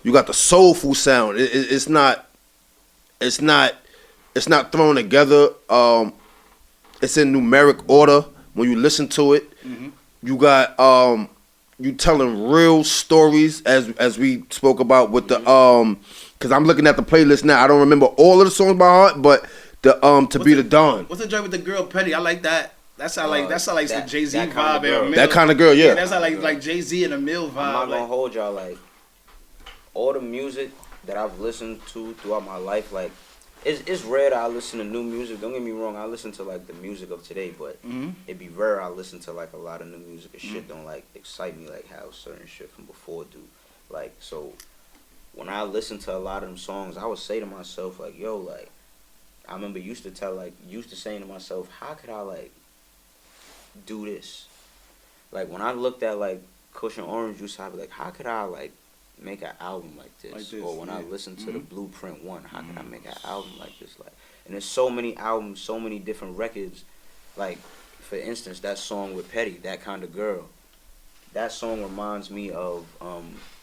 You got the soulful sound. It's not thrown together. It's in numeric order when you listen to it. You got you telling real stories as we spoke about with the because I'm looking at the playlist now. I don't remember all of the songs by heart, but the To Be the Dawn. What's the joint with the girl Petty? I like that. That's how like the Jay-Z vibe and a Mill. That kind of girl, yeah. That's how like Jay-Z and a Mill vibe. I'm not gonna hold y'all, like all the music that I've listened to throughout my life, like it's rare that I listen to new music. Don't get me wrong, I listen to like the music of today, but it'd be rare I listen to like a lot of new music and shit don't like excite me like how certain shit from before do. Like, so when I listen to a lot of them songs, I would say to myself like, yo, like I remember used to saying to myself, how could I like do this? Like when I looked at like Kush and Orange Juice, I'd be like, how could I like make an album like this? Or when I listen to the Blueprint 1, how can I make an album like this? Like, and there's so many albums, so many different records. Like, for instance, that song with Petty, That Kind of Girl. That song reminds me of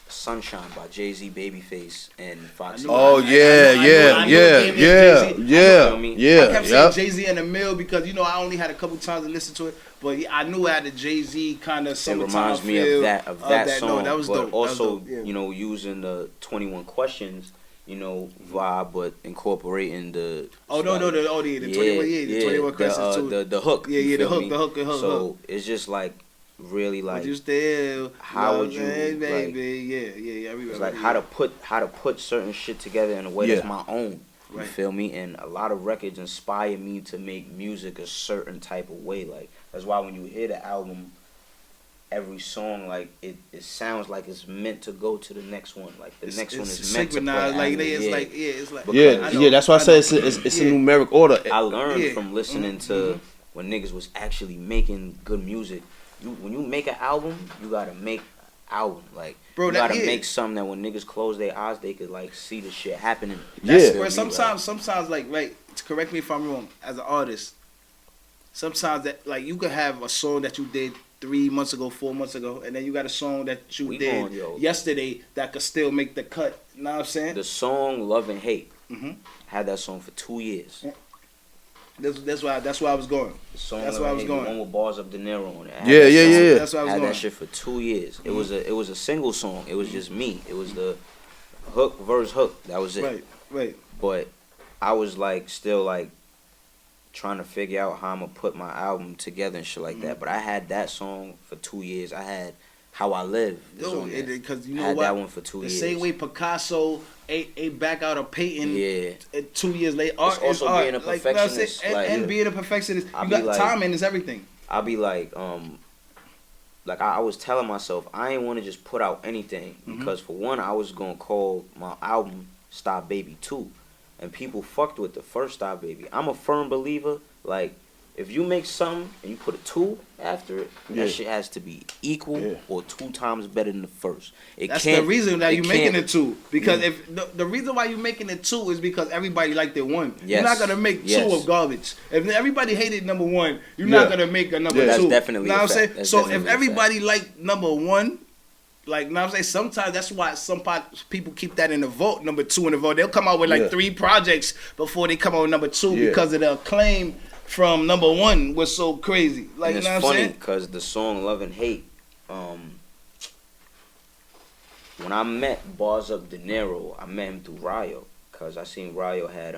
Sunshine by Jay-Z, Babyface, and Foxy. Oh yeah. I kept saying Jay-Z and the Mill because I only had a couple times to listen to it, but I knew I had the Jay-Z kind of summertime feel. It reminds me of that song. No, that was but dope. Also, that was dope, yeah. Using the 21 Questions, vibe, but incorporating the. Oh no, the 21 Questions too. The hook. Yeah, the hook. So it's just like. Really like would you still how would you baby I remember it's like how to put certain shit together in a way that's my own, you feel me? And a lot of records inspire me to make music a certain type of way. Like that's why when you hear the album, every song like it sounds like it's meant to go to the next one. Like the next one is meant to play. That's why I say it's a numeric order. I learned from listening to when niggas was actually making good music. When you make an album, you gotta make album. Like, bro, you gotta make something that when niggas close their eyes, they could like see the shit happening. Where sometimes like correct me if I'm wrong, as an artist, sometimes that like you could have a song that you did 3 months ago, 4 months ago, and then you got a song that you did yesterday that could still make the cut. You know what I'm saying? The song Love and Hate, had that song for 2 years. Yeah. That's why I was going. That's why I was going. The one with Bars of De Niro on it. Yeah. That's why I was going. Had that shit for 2 years. It was a single song. It was just me. It was the hook, verse, hook. That was it. Right. But I was like still like trying to figure out how I'm gonna put my album together and shit like that. But I had that song for 2 years. I had How I Live. Because I had that one for 2 years. The same way Picasso ate back out of painting. Yeah. 2 years later, art is art. Being a perfectionist, and being a perfectionist, timing is everything. I'll be like, I was telling myself I ain't want to just put out anything because for one, I was gonna call my album Stop Baby 2, and people fucked with the first Stop Baby. I'm a firm believer, like. If you make something and you put a 2 after it, that shit has to be equal or 2 times better than the first. That's the reason that you're making it 2. Because if the reason why you're making it 2 is because everybody liked it 1. Yes. You're not gonna make 2 of garbage. If everybody hated number 1, you're not gonna make a number 2. That's definitely. You know what I'm saying? So if everybody liked number 1. Like, you know what I'm saying? Sometimes that's why some people keep that in the vote, number 2 in the vote. They'll come out with like 3 projects before they come out with number 2 because of the acclaim from number 1 was so crazy. Like, and you know it's what I'm funny saying? Because the song Love and Hate, when I met Bars of De Niro, I met him through Ryo. cause I seen Ryo had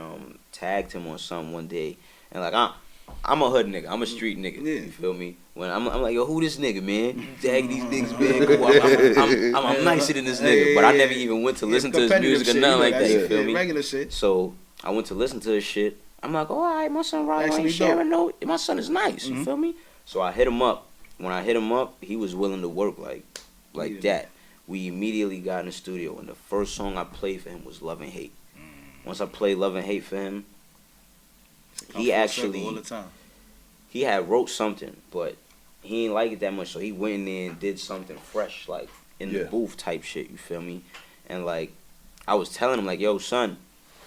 tagged him on something one day, and like I'm a hood nigga, I'm a street nigga. Yeah. You feel me? When I'm like, yo, who this nigga, man? You tagging these niggas, man? Cool. I'm nicer than this nigga, but I never even went to listen to his music or nothing like that. You feel me? Regular shit. So I went to listen to his shit. I'm like, oh, all right, my son Ryo ain't sharing no. My son is nice. You feel me? So I hit him up. When I hit him up, he was willing to work like that. We immediately got in the studio, and the first song I played for him was Love and Hate. Once I played Love and Hate for him, he actually all the time. He had wrote something, but he ain't like it that much, so he went in there and did something fresh, like in the booth type shit. You feel me? And like I was telling him, like, yo, son,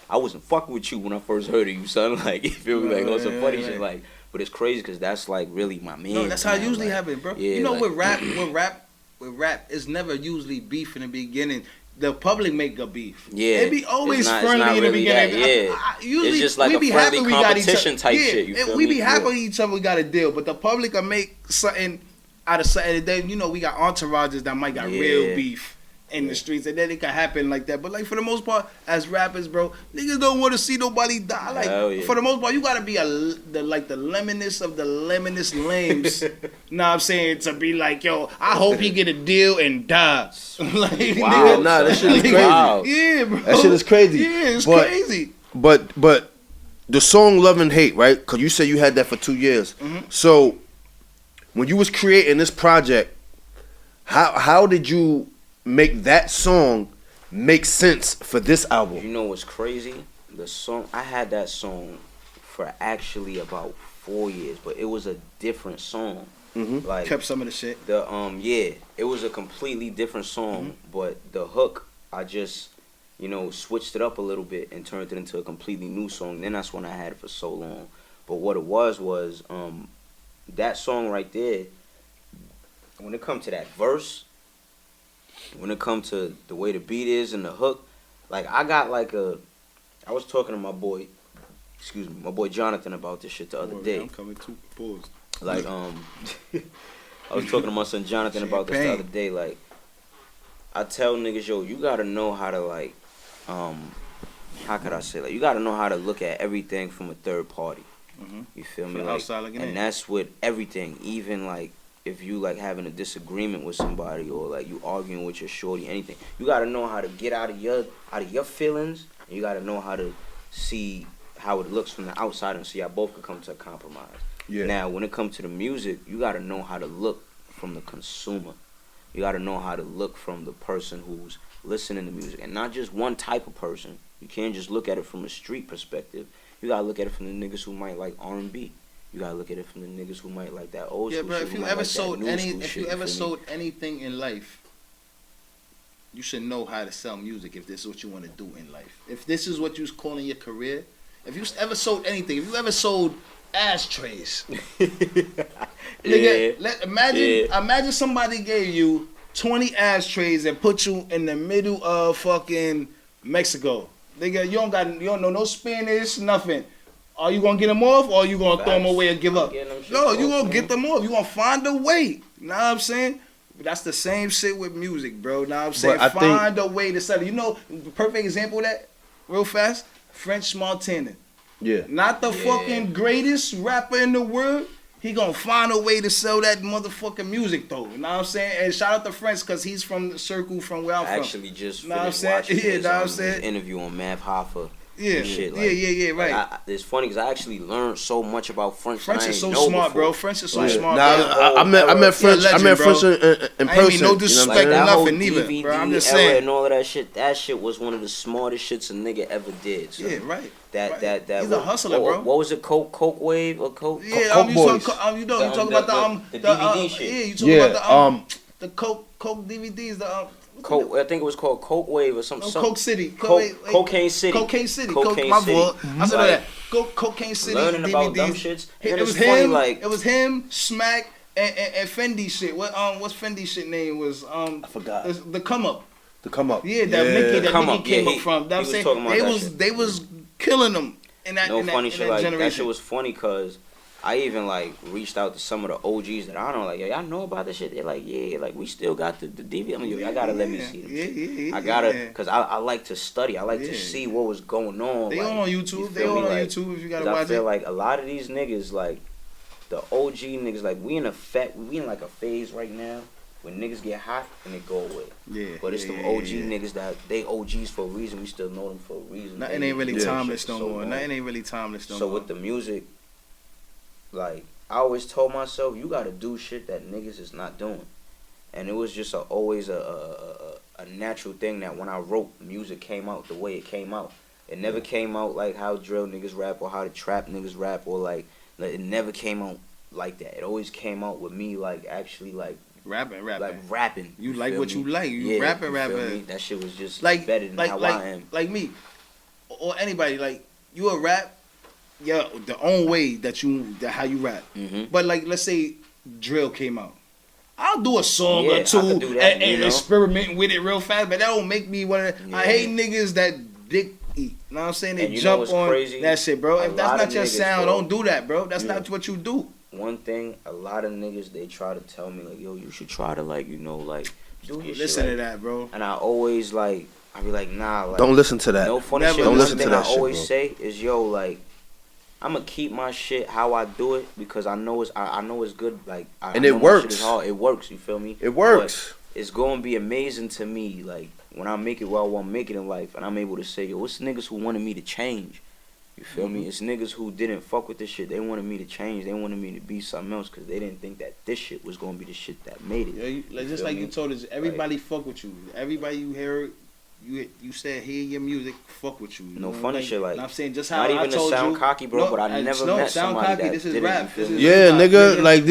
I wasn't fucking with you when I first heard of you, son. Like, you feel me? Like, on some funny shit, like. But it's crazy because that's like really my man. No, that's how it usually happens, bro. Yeah, you know, like, with rap, it's never usually beef in the beginning. The public make a beef. Yeah, it be always friendly in the beginning. Usually, it's just like a friendly competition type shit. You feel we me? be happy with each other. We got a deal, but the public will make something out of something. Then you know we got entourages that might got real beef in the streets, and then it can happen like that. But like for the most part, as rappers, bro, niggas don't want to see nobody die. Like for the most part, you gotta be the lemonest of the lemonest lames. Know what I'm saying? To be like, yo, I hope he get a deal and die. Like, wow, nah, that shit is crazy. Wow. Yeah, bro. That shit is crazy. Yeah, it's crazy. But the song Love and Hate, right? Because you said you had that for 2 years. So when you was creating this project, how did you make that song make sense for this album? You know what's crazy? The song, I had that song for actually about 4 years, but it was a different song. Like kept some of the shit. It was a completely different song, but the hook, I just, you know, switched it up a little bit and turned it into a completely new song. Then that's when I had it for so long. But what it was that song right there. When it comes to that verse. When it comes to the way the beat is and the hook, like I got like I was talking to my boy Jonathan about this shit the other day. I'm coming to pause. Like I was talking to my son Jonathan about this the other day. Like I tell niggas, yo, you gotta know how to like, how could I say, like you gotta know how to look at everything from a third party. You feel me? Like, and that's with everything, even like. If you like having a disagreement with somebody or like you arguing with your shorty, anything, you gotta know how to get out of your feelings. And you gotta know how to see how it looks from the outside and see how both could come to a compromise. Yeah. Now, when it comes to the music, you gotta know how to look from the consumer. You gotta know how to look from the person who's listening to music, and not just one type of person. You can't just look at it from a street perspective. You gotta look at it from the niggas who might like R&B. You gotta look at it from the niggas who might like that old school shit. Yeah, bro. If you ever sold anything in life, you should know how to sell music. If this is what you want to do in life, if this is what you're calling your career, if you ever sold anything, if you ever sold ashtrays, imagine somebody gave you 20 ashtrays and put you in the middle of fucking Mexico. Nigga, you don't know no Spanish, nothing. Are you gonna get them off, or are you gonna throw them away and give up? No, you gonna get them off. You gonna find a way. Know what I'm saying? But that's the same shit with music, bro. Know what I'm saying? Find a way to sell it. You know, the perfect example of that, real fast, French Montana. Yeah. Not the fucking greatest rapper in the world. He gonna find a way to sell that motherfucking music though. You know what I'm saying? And shout out to French because he's from the circle from where I'm from. Actually just finished watching his interview on Mav Hoffa. Yeah, shit. Like, right. Like it's funny because I actually learned so much about French. French is so smart, bro. French is so smart. Nah, I met French. I met French in person. I ain't mean no disrespect or nothing, neither, bro. I'm just saying. And all of that shit. That shit was one of the smartest shits a nigga ever did. So yeah, right. That he's a hustler, bro. What was it? Coke Wave or Coke? Yeah, Coke Boys. You talk about the DVD shit. Yeah, you talk about the Coke DVDs. I think it was called Coke Wave or something. Coke City. Cocaine City. Cocaine City. Cocaine City. I said that. Cocaine City. Learning DVDs. About dumb shits. It was funny, him. like It was him, Smack, and Fendi shit. What's Fendi shit name was? I forgot. The Come Up. The Come Up. Yeah, Mickey came up from. I'm saying they was killing them in that funny shit. That generation. That shit was funny because I even like reached out to some of the OGs that I don't know, like, yo, y'all know about this shit? They're like, yeah, like we still got the DVD. I'm like, yo, y'all gotta let me see them. I gotta, cause I like to study. I like to see what was going on. They like, all on YouTube. They all on YouTube if you gotta watch it. I feel like a lot of these niggas, like the OG niggas, like we in like a phase right now when niggas get hot and they go away. Yeah. But it's the OG niggas that they OGs for a reason. We still know them for a reason. Nothing ain't really timeless no more. Nothing ain't really timeless no more. So with the music, like I always told myself, you gotta do shit that niggas is not doing, and it was just always a natural thing that when I wrote, music came out the way it came out. It never came out like how drill niggas rap or how the trap niggas rap or like it never came out like that. It always came out with me like actually like rapping. Like rapping. You like what you like. You rapping. That shit was just like better than how I am. Like me or anybody. Like you a rap. Yeah, the own way how you rap. Mm-hmm. But like, let's say drill came out, I'll do a song or two and experiment with it real fast. But that don't make me want to. I hate niggas that dick eat. You know what I'm saying? They jump on crazy? That shit, bro. If that's not your sound, don't do that, bro. That's not what you do. One thing, a lot of niggas they try to tell me like, yo, you should try to like, like do your listen shit, to that, bro. And I always like, I be like, nah, like don't listen to that. No funny shit. Don't listen to that. I always say is, yo, like, I'm gonna keep my shit how I do it because I know it's good. Like, and it works. Shit is hard. It works. You feel me? It works. But it's gonna be amazing to me, like when I make it where I want to make it in life, and I'm able to say, yo, it's niggas who wanted me to change. You feel me? It's niggas who didn't fuck with this shit. They wanted me to change. They wanted me to be something else because they didn't think that this shit was gonna be the shit that made it. Yeah, just like you told us, everybody fuck with you. Everybody you hear. You said hear your music, fuck with you. No funny shit like. I'm saying just how not I even told to sound you, cocky, bro. But I never met somebody cocky, that this is did rap. it. Yeah, nigga, like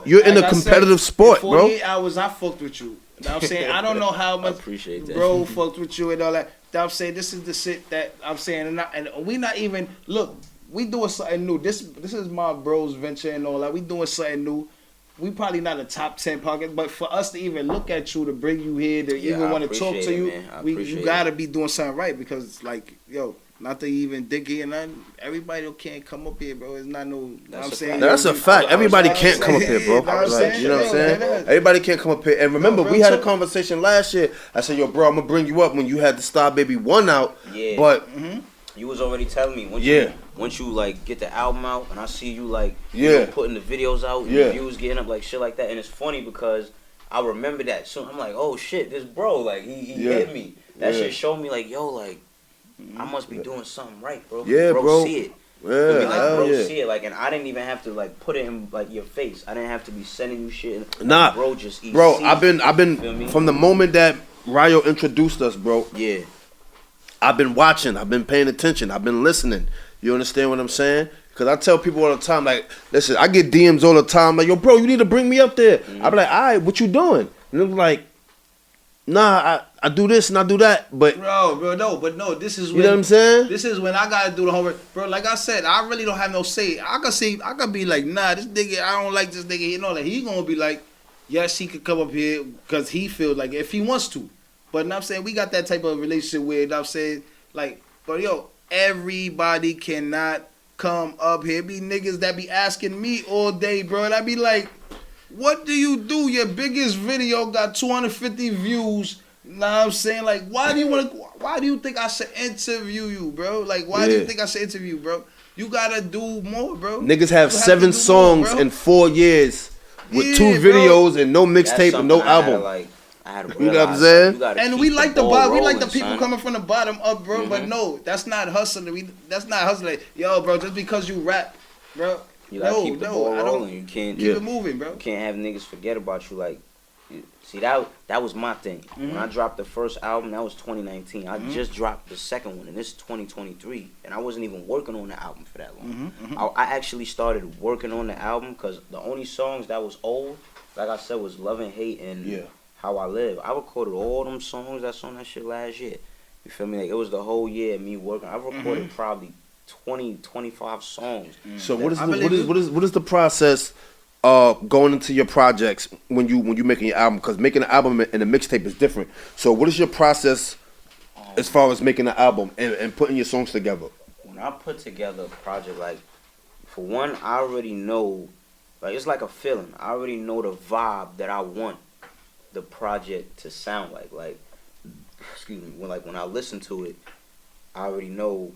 you're in a competitive sport, bro. 48 hours, I fucked with you. You know what I'm saying? I don't know how much I appreciate that. Bro fucked with you and all that. I'm saying this is the shit that I'm saying, and we not even look. We doing something new. This is my bros venture and all that. We doing something new. We probably not a top 10 podcast, but for us to even look at you, to bring you here, to even want to talk to you, you gotta be doing something right because, like, yo, not to even dig in nothing. Everybody can't come up here, bro. It's not no. You know what I'm saying? That's a fact. Everybody can't come up here, bro. You know what I'm saying? Everybody can't come up here. And remember, we had a conversation last year. I said, yo, bro, I'm gonna bring you up when you had the Star Baby 1 out. Yeah. But you was already telling me once you like get the album out and I see you like putting the videos out and the views getting up like shit like that, and it's funny because I remember that soon. I'm like, oh shit, this bro, like he hit me. That shit showed me like, yo, like I must be doing something right, bro. Yeah, bro. See it. See it. Like, and I didn't even have to like put it in like your face. I didn't have to be sending you shit. Nah, bro, just eat. Bro, I've been from the moment that Ryo introduced us, bro. Yeah. I've been watching. I've been paying attention. I've been listening. You understand what I'm saying? Because I tell people all the time, like, listen, I get DMs all the time, like, yo, bro, you need to bring me up there. I be like, all right, what you doing? And they're like, nah, I do this and I do that, but no, this is when, you know what I'm saying? This is when I gotta do the homework, bro. Like I said, I really don't have no say. I could be like, nah, this nigga, I don't like this nigga. You know, like he gonna be like, yes, he could come up here because he feels like if he wants to. But I'm saying we got that type of relationship where I'm saying like, but yo, everybody cannot come up here. Be niggas that be asking me all day, bro, and I be like, what do you do? Your biggest video got 250 views. Know what I'm saying? Like, why do you think I should interview you, bro? Like, why do you think I should interview you, bro? You gotta do more, bro. Niggas have 7 songs in 4 years with 2 videos and no mixtape and no album. You know what I'm saying? And we like the bottom. We like the people coming from the bottom up, bro. But no, that's not hustling. That's not hustling. Yo, bro, just because you rap, bro. You gotta keep the ball rolling. You can't keep it moving, bro. You can't have niggas forget about you. Like, see, that was my thing. When I dropped the first album, that was 2019. I just dropped the second one, and this is 2023. And I wasn't even working on the album for that long. I actually started working on the album because the only songs that was old, like I said, was Love and Hate and How I Live. I recorded all them songs that's on that shit last year. You feel me? Like, it was the whole year of me working. I recorded probably 20, 25 songs. So what is the process going into your projects when you making your album? Because making an album and a mixtape is different. So what is your process as far as making an album and putting your songs together? When I put together a project, like For one, I already know, like, it's like a feeling. I already know the vibe that I want the project to sound like. Like, excuse me, when I listen to it, I already know,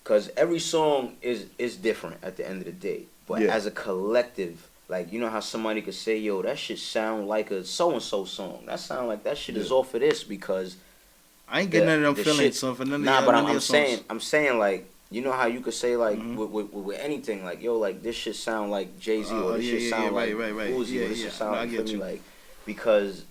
because every song is different at the end of the day. But as a collective, like, you know how somebody could say, yo, that shit sound like a so-and-so song. That sound like that shit is off of this, because I ain't getting none of them feelings, so for none of y'all, but none of your I'm saying, like, you know how you could say, like, with anything, like, yo, like, this shit sound like Jay-Z, or this shit sound like Uzi, or this shit sound like, like, because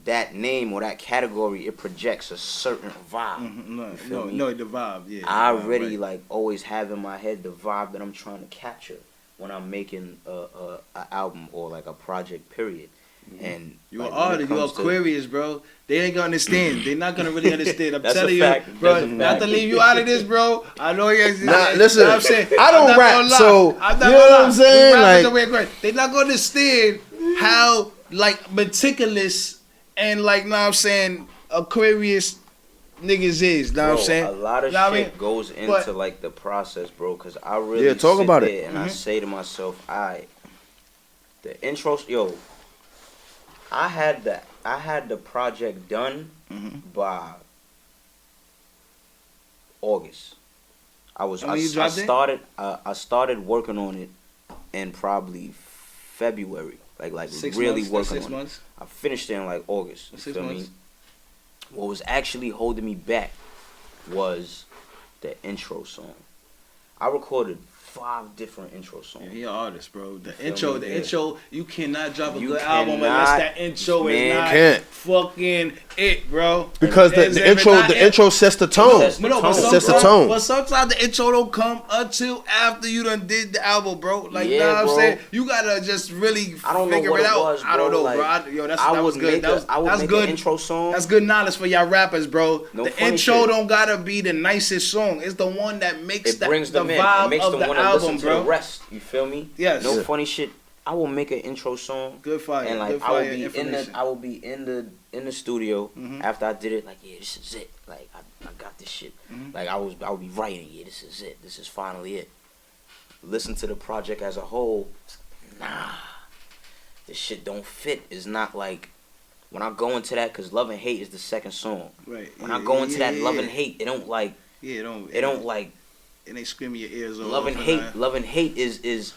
that name or that category, it projects a certain vibe. No, the vibe, I already, like, always have in my head the vibe that I'm trying to capture when I'm making a album or, like, a project, period. And you're an artist, you're Aquarius, bro. They ain't gonna understand. They're not gonna really understand. I'm telling you, bro. Not to leave you out of this, bro. I know you. Listen, you know I'm saying? I don't rap, so I'm not you know what I'm saying? Like, they're not gonna understand how, like, meticulous and, like, know what I'm saying, Aquarius niggas is. Know what I'm saying? A lot of shit goes into like the process, bro. Cause I really talk sit about there it. And I say to myself, the intro, yo. I had the project done by August. I started working on it in probably February. Like 6 really months, working 6 on months. it. I finished it in like August. 6 months. What was actually holding me back was the intro song. I recorded 5 different intro songs. Yeah, you're an artist, bro. The intro, you cannot drop a good album unless that intro is not fucking it, bro. Because the intro sets the tone. Sets the tone. But sometimes the intro don't come until after you done did the album, bro. Like, you know what I'm saying? You gotta just really figure it out. I don't know, bro. That was good. That's good. Intro song. That's good knowledge for y'all rappers, bro. The intro don't gotta be the nicest song. It's the one that makes the vibe of the album, bro. The rest, you feel me? Yes. No funny shit. I will make an intro song. Good fire. And like I will be in the studio after I did it. Like, yeah, this is it. Like, I got this shit. Like, I will be writing. Yeah, this is it. This is finally it. Listen to the project as a whole. Nah, this shit don't fit. It's not like when I go into that, because Love and Hate is the second song. Right. When I go into that Love and Hate, it don't like. Yeah, it don't like. It ain't screaming your ears off. Love and Hate is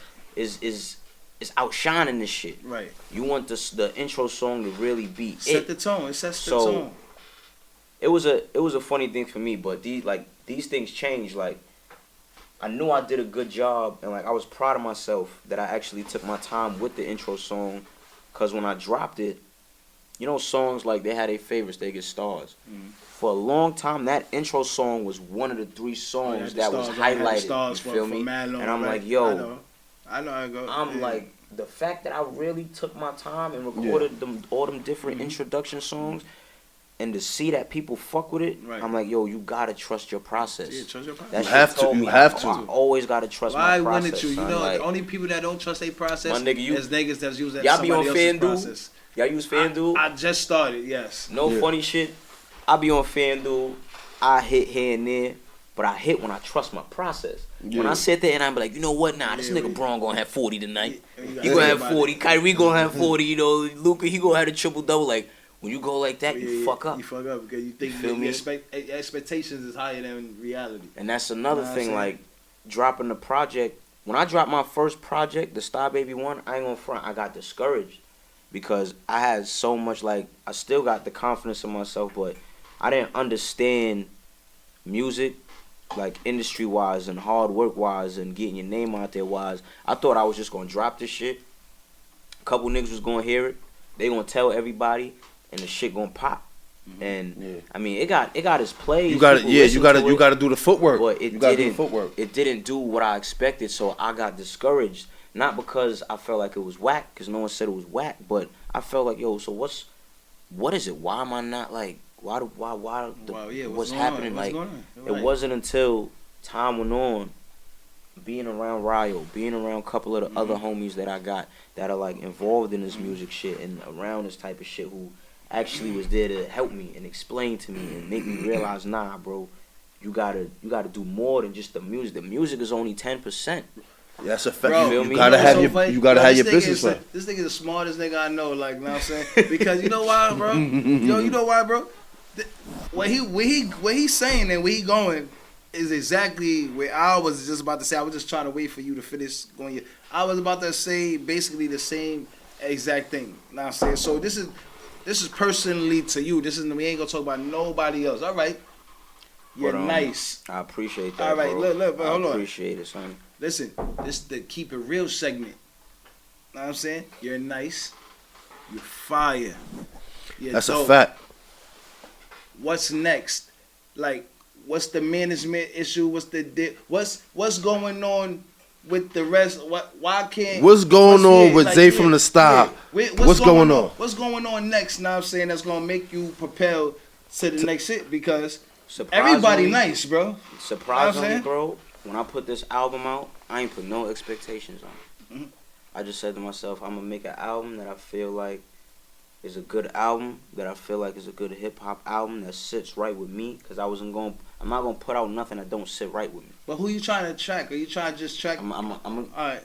outshining this shit. Right. You want the intro song to really be set the tone. It sets the tone. It was a funny thing for me, but these things change. Like, I knew I did a good job, and like I was proud of myself that I actually took my time with the intro song, cause when I dropped it, you know, songs like they had their favorites, they get stars. For a long time, that intro song was one of the 3 songs that was highlighted. You feel me? And I'm like, yo, I know how it goes. I'm like, the fact that I really took my time and recorded all them different introduction songs, and to see that people fuck with it, I'm like, yo, you gotta trust your process. Yeah, trust your process. That you have to. I always gotta trust my process. Why wouldn't you? You know, like, the only people that don't trust their process my nigga, is niggas that's using y'all somebody be on else's process. Y'all use FanDuel? I just started, yes. No funny shit. I be on FanDuel. I hit here and there, but I hit when I trust my process. When I sit there and I'm like, you know what? Nah, this nigga Braun gonna have 40 tonight. He gonna have 40. Kyrie gonna have 40. You know, Luka, he gonna have a triple double. Like, when you go like that, you fuck up. You fuck up because you think expectations is higher than reality. And that's another thing. Like, dropping the project. When I dropped my first project, the Star Baby one, I ain't gonna front. I got discouraged because I had so much. Like, I still got the confidence in myself, but I didn't understand music, like industry wise and hard work wise and getting your name out there wise. I thought I was just gonna drop this shit. A couple niggas was gonna hear it. They gonna tell everybody, and the shit gonna pop. And I mean, it got its plays. You gotta do the footwork. But it didn't do what I expected, so I got discouraged. Not because I felt like it was whack, because no one said it was whack, but I felt like, yo, so what is it? Why am I not like? What's happening? Like, it wasn't until time went on, being around Ryo, being around a couple of the other homies that I got that are like involved in this music shit and around this type of shit, who actually was there to help me and explain to me and make me realize, nah, bro, you gotta do more than just the music. The music is only 10%. That's a fact. Bro, you gotta have your business plan. This nigga is the smartest nigga I know. Like, you know what I'm saying? Because you know why, bro? You know why, bro? What he's saying and where he going is exactly where I was just about to say. I was just trying to wait for you to finish going. I was about to say basically the same exact thing. You know what I'm saying? So this is personally to you. We ain't gonna talk about nobody else. All right. You're nice. I appreciate that. All right, bro. look, hold on. I appreciate it, son. Listen, this is the keep it real segment. Know what I'm saying? You're nice. You're fire. You're That's dope. a fact. What's next? Like, what's the management issue? What's going on with the rest? Why can't? What's going on with Zay from the Style? What's going on? What's going on next? Know what I'm saying? That's gonna make you propel to the next shit because everybody nice, bro. Surprisingly, bro. When I put this album out, I ain't put no expectations on it. Mm-hmm. I just said to myself, I'm gonna make an album that I feel like is a good album, that I feel like is a good hip hop album that sits right with me. Cause I'm not gonna put out nothing that don't sit right with me. But who you trying to track? Are you trying to just track? All right.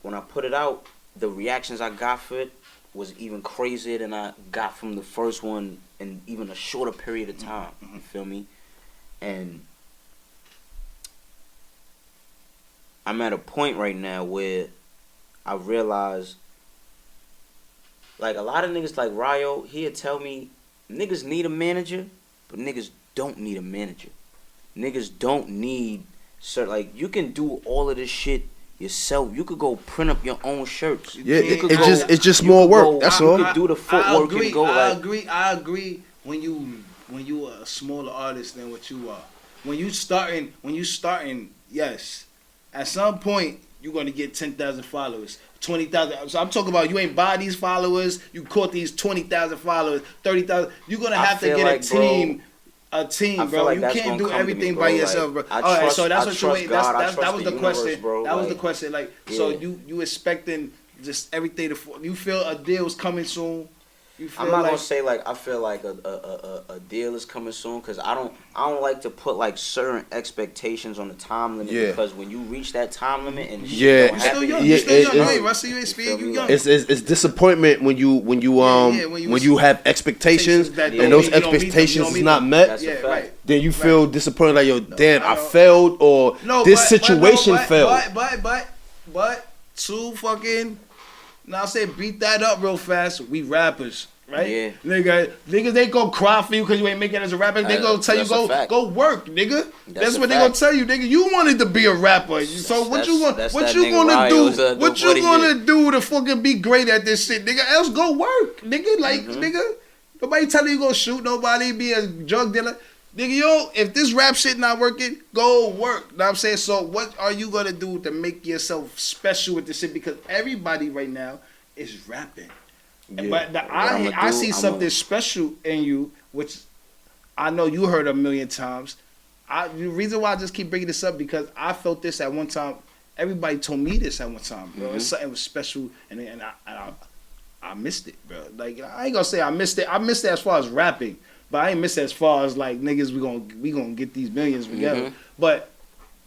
When I put it out, the reactions I got for it was even crazier than I got from the first one in even a shorter period of time. Mm-hmm. You feel me? And I'm at a point right now where I realize, like, a lot of niggas like Ryo, he'll tell me, niggas need a manager, but niggas don't need a manager. Niggas don't need, like, you can do all of this shit yourself. You could go print up your own shirts. Yeah, it's just more work. That's all. You could do the footwork and go. I agree. When you are a smaller artist than what you are, when you starting, yes. At some point, you're going to get 10,000 followers, 20,000. So I'm talking about you ain't buy these followers. You caught these 20,000 followers, 30,000. You're going to have to get like, a team, bro. You can't do everything by yourself, bro. All right, so that's what you wait. That was the question. That was the question. Like, so you expecting just everything to, you feel a deal's coming soon? I'm not gonna say like I feel like a deal is coming soon, because I don't like to put like certain expectations on the time limit, because when you reach that time limit and shit don't happen, you still young. You ain't Rusty, you ain't speed, you young. It's disappointment when you have expectations and those expectations is not met. Then you feel disappointed, like, yo, damn, I failed, or this situation failed. But too fucking. Now I say beat that up real fast. We rappers, right? Yeah. Niggas they gonna cry for you because you ain't making it as a rapper. They gonna tell you go work, nigga. That's what they gonna tell you, nigga. You wanted to be a rapper, so what you gonna do? What you gonna do to fucking be great at this shit, nigga? Else go work, nigga. Like nigga, nobody telling you go shoot nobody, be a drug dealer. Nigga, if this rap shit not working, go work. Know what I'm saying? So what are you gonna do to make yourself special with this shit? Because everybody right now is rapping. Yeah. But I see something special in you, which I know you heard a million times. The reason why I just keep bringing this up, because I felt this at one time. Everybody told me this at one time, bro. It's something was special, and I missed it, bro. Like, I ain't gonna say I missed it. I missed it as far as rapping. But I ain't miss as far as like niggas we gonna get these millions together. But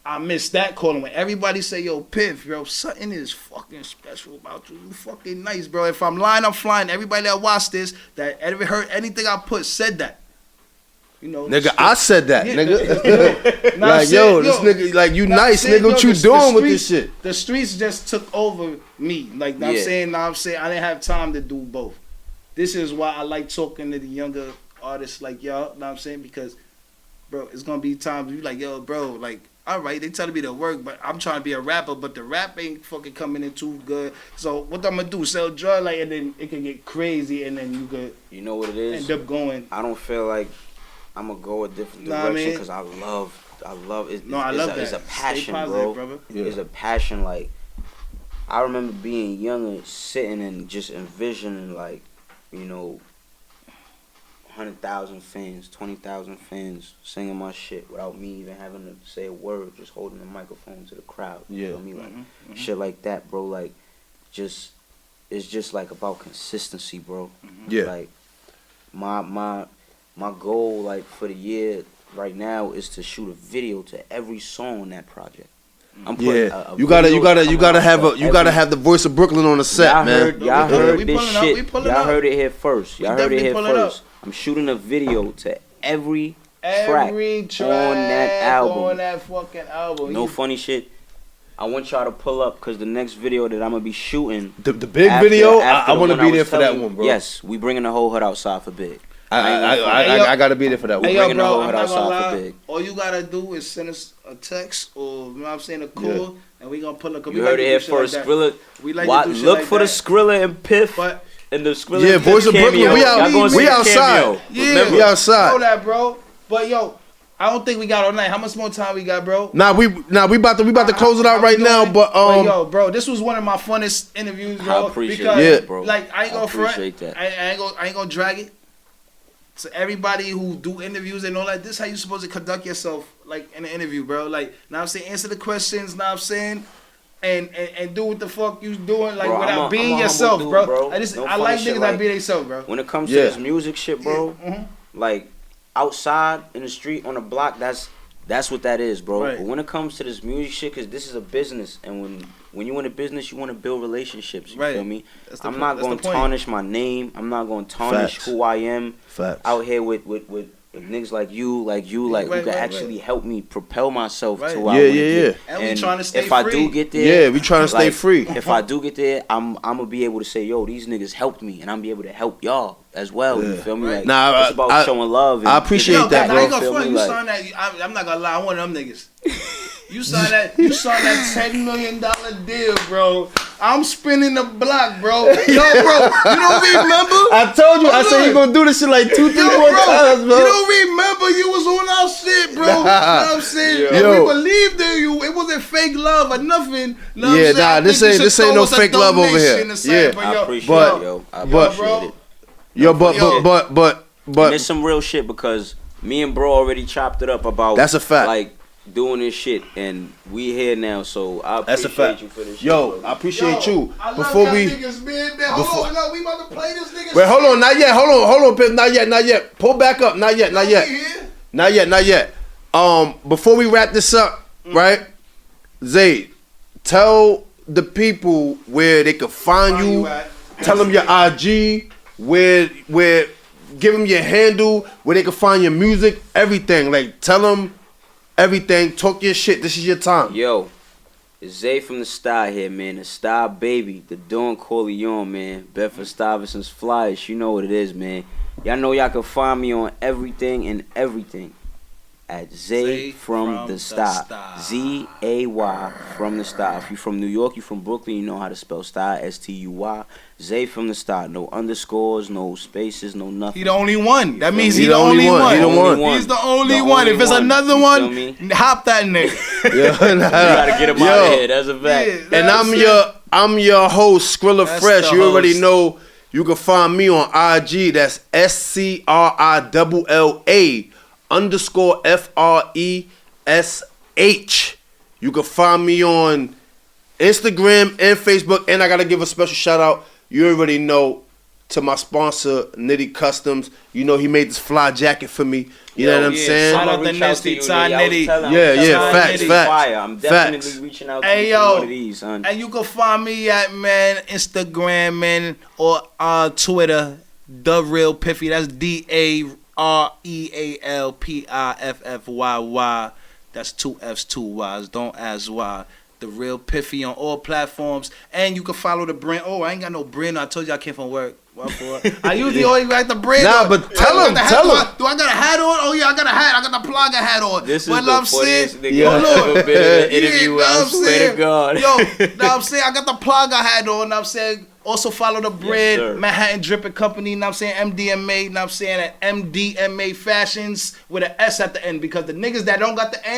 I miss that calling when everybody say, yo, Piff, yo, something is fucking special about you. You fucking nice, bro. If I'm lying, I'm flying. Everybody that watched this, that ever heard anything I put, said that. You know, nigga, I said that, nigga. Like, yo, this nigga, like, you nice, nigga. What you doing with this shit? The streets just took over me. Like, I'm saying, I didn't have time to do both. This is why I like talking to the younger artists like y'all, know what I'm saying? Because, bro, it's gonna be times you like, yo, bro, like, all right, they telling me to work, but I'm trying to be a rapper, but the rap ain't fucking coming in too good. So what I'm gonna do? Sell drugs, like, and then it can get crazy, and then you could, you know what it is? End up going. I don't feel like I'm gonna go a different direction because I love it. No, I love that. It's a passion, bro. Yeah. It's a passion. Like, I remember being younger, sitting and just envisioning, like, you know, 100,000 fans, 20,000 fans singing my shit without me even having to say a word, just holding the microphone to the crowd. You feel me? Like, shit like that, bro. Like, it's just like about consistency, bro. Yeah. Like, my goal, like, for the year right now is to shoot a video to every song on that project. I'm putting you gotta have the voice of Brooklyn on the set, man. Y'all heard this shit. Y'all heard it here first. I'm shooting a video to every track on that album. On that fucking album. No funny shit. I want y'all to pull up because the next video that I'm gonna be shooting, the big video, I want to be there for that one, bro. Yes, we bringing the whole hood outside for Big. I gotta be there for that one. We bringing the whole hood outside for Big. All you gotta do is send us a text or you know what I'm saying, a call, and we gonna pull up. You heard it here first, Skrilla. Look for the Skrilla and Piff. And the Skrilla. Yeah, Voice of Brooklyn. We outside. Yeah, we outside. Know that, bro. But yo, I don't think we got all night. How much more time we got, bro? We about to close it out right now. But yo, bro, this was one of my funnest interviews, bro. I appreciate it, bro. Like I ain't gonna front. That. I ain't gonna drag it. So everybody who do interviews and all that, this is how you supposed to conduct yourself, like in an interview, bro. Like now I'm saying, answer the questions. Now I'm saying. And do what the fuck you doing, like, bro, without being yourself, dude, bro. I like niggas that be themselves, bro. When it comes to this music shit, bro, like outside in the street on the block, that's what that is, bro. Right. But when it comes to this music shit, cause this is a business, and when you in a business, you want to build relationships. You feel me? I'm not going to tarnish my name. I'm not going to tarnish who I am. Out here with niggas like you, who can actually help me propel myself to where I want to get. And we trying to stay free. If I do get there, we trying to stay free. If I do get there, I'm gonna be able to say, yo, these niggas helped me, and I'm be able to help y'all as well. You feel me? Like, it's about showing love. And I appreciate that, bro. You signed that. I'm not gonna lie, I'm one of them niggas. You signed that $10 million deal, bro. I'm spinning the block, bro. Yo, bro, you don't remember? I told you, I said you gonna do this shit like 2-3 more times, bro. You don't remember? You was on our shit, bro. You know what I'm saying? We believed in you. It wasn't fake love or nothing. This ain't no fake love over here. I appreciate it, yo. I appreciate it. Yo, but there's some real shit because me and bro already chopped it up about. That's a fact. Like doing this shit, and we here now, so I appreciate you for this shit. Yo, bro. I appreciate you. I before we niggas, man. Hold on, we about to play this nigga. Wait, hold on, not yet. Hold on, Pip. Not yet. Pull back up. Not yet. Not yet. Before we wrap this up, right? Zay, tell the people where they can find you. Tell them your IG, where give them your handle, where they can find your music, everything. Like, tell them everything. Talk your shit. This is your time. Yo, it's Zay from the Stuy here, man. The Stuy baby, the Don Corleone, man. Bedford Stuyvesant's Flyers. You know what it is, man. Y'all know y'all can find me on everything and everything at Zay from the Stuy. Z-A-Y from the Stuy. If you from New York, you from Brooklyn, you know how to spell Stuy. S-T-U-Y. Zay from the Stuy. No underscores, no spaces, no nothing. He the only one. That means he the only one. He's the only one. If it's another one, hop that nigga. You gotta get him out of here. That's a fact. And I'm your host, Skrilla Fresh. You already know. You can find me on IG. That's SCRILLA_FRESH. You can find me on Instagram and Facebook. And I gotta give a special shout out. You already know, to my sponsor, Nitty Customs. You know he made this fly jacket for me. You know what I'm saying? Shout out to Nitty. Facts. I'm definitely reaching out to you for one of these, son. And you can find me at, man, Instagram, man, or Twitter, The Real Piffy. That's DAREALPIFFYY. That's 2 F's, 2 Y's. Don't ask why. The Real Piffy on all platforms. And you can follow the brand. Oh, I ain't got no brand. I told you I came from work. I usually always got the brand. Nah, but tell him. Do I got a hat on? Oh, yeah, I got a hat. I got the Plaga hat on. This is the funniest nigga I've ever been in an interview. I swear to God. Yo, know I'm saying? I got the Plaga hat on. Know I'm saying? Also follow the brand, Manhattan Dripping Company, know I'm saying? MDMA, know I'm saying? At MDMA Fashions with an S at the end. Because the niggas that don't got the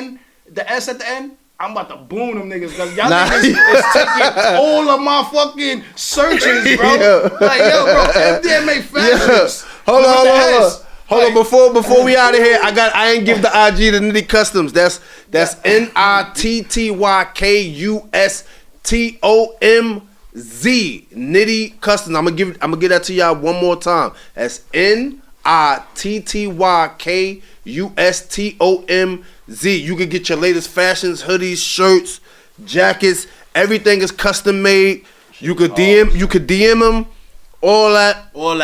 S at the end, I'm about to boom them niggas because y'all niggas is taking all of my fucking searches, bro. Like, yo, bro, MDMA Fashions. Hold on. Before we out of here, I ain't give the IG to Nitty Customs. That's NITTYKUSTOMZ. Nitty Customs. I'm gonna give that to y'all one more time. That's NITTYKUSTOMZ. MetiTTYKUSTOMZ. You can get your latest fashions, hoodies, shirts, jackets. Everything is custom made. You could DM them. All that. I'm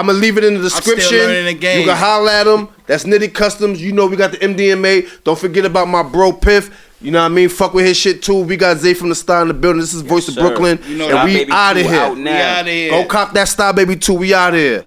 gonna leave it in the description. I'm still learning the game. You can holler at them. That's Nitty Customs. You know we got the MDMA. Don't forget about my bro Piff. You know what I mean? Fuck with his shit too. We got Zay from the Stuy in the building. This is Voice of Brooklyn. You know, and we out of here. We out of here. Go cop that Stuy Baby 2. We out of here.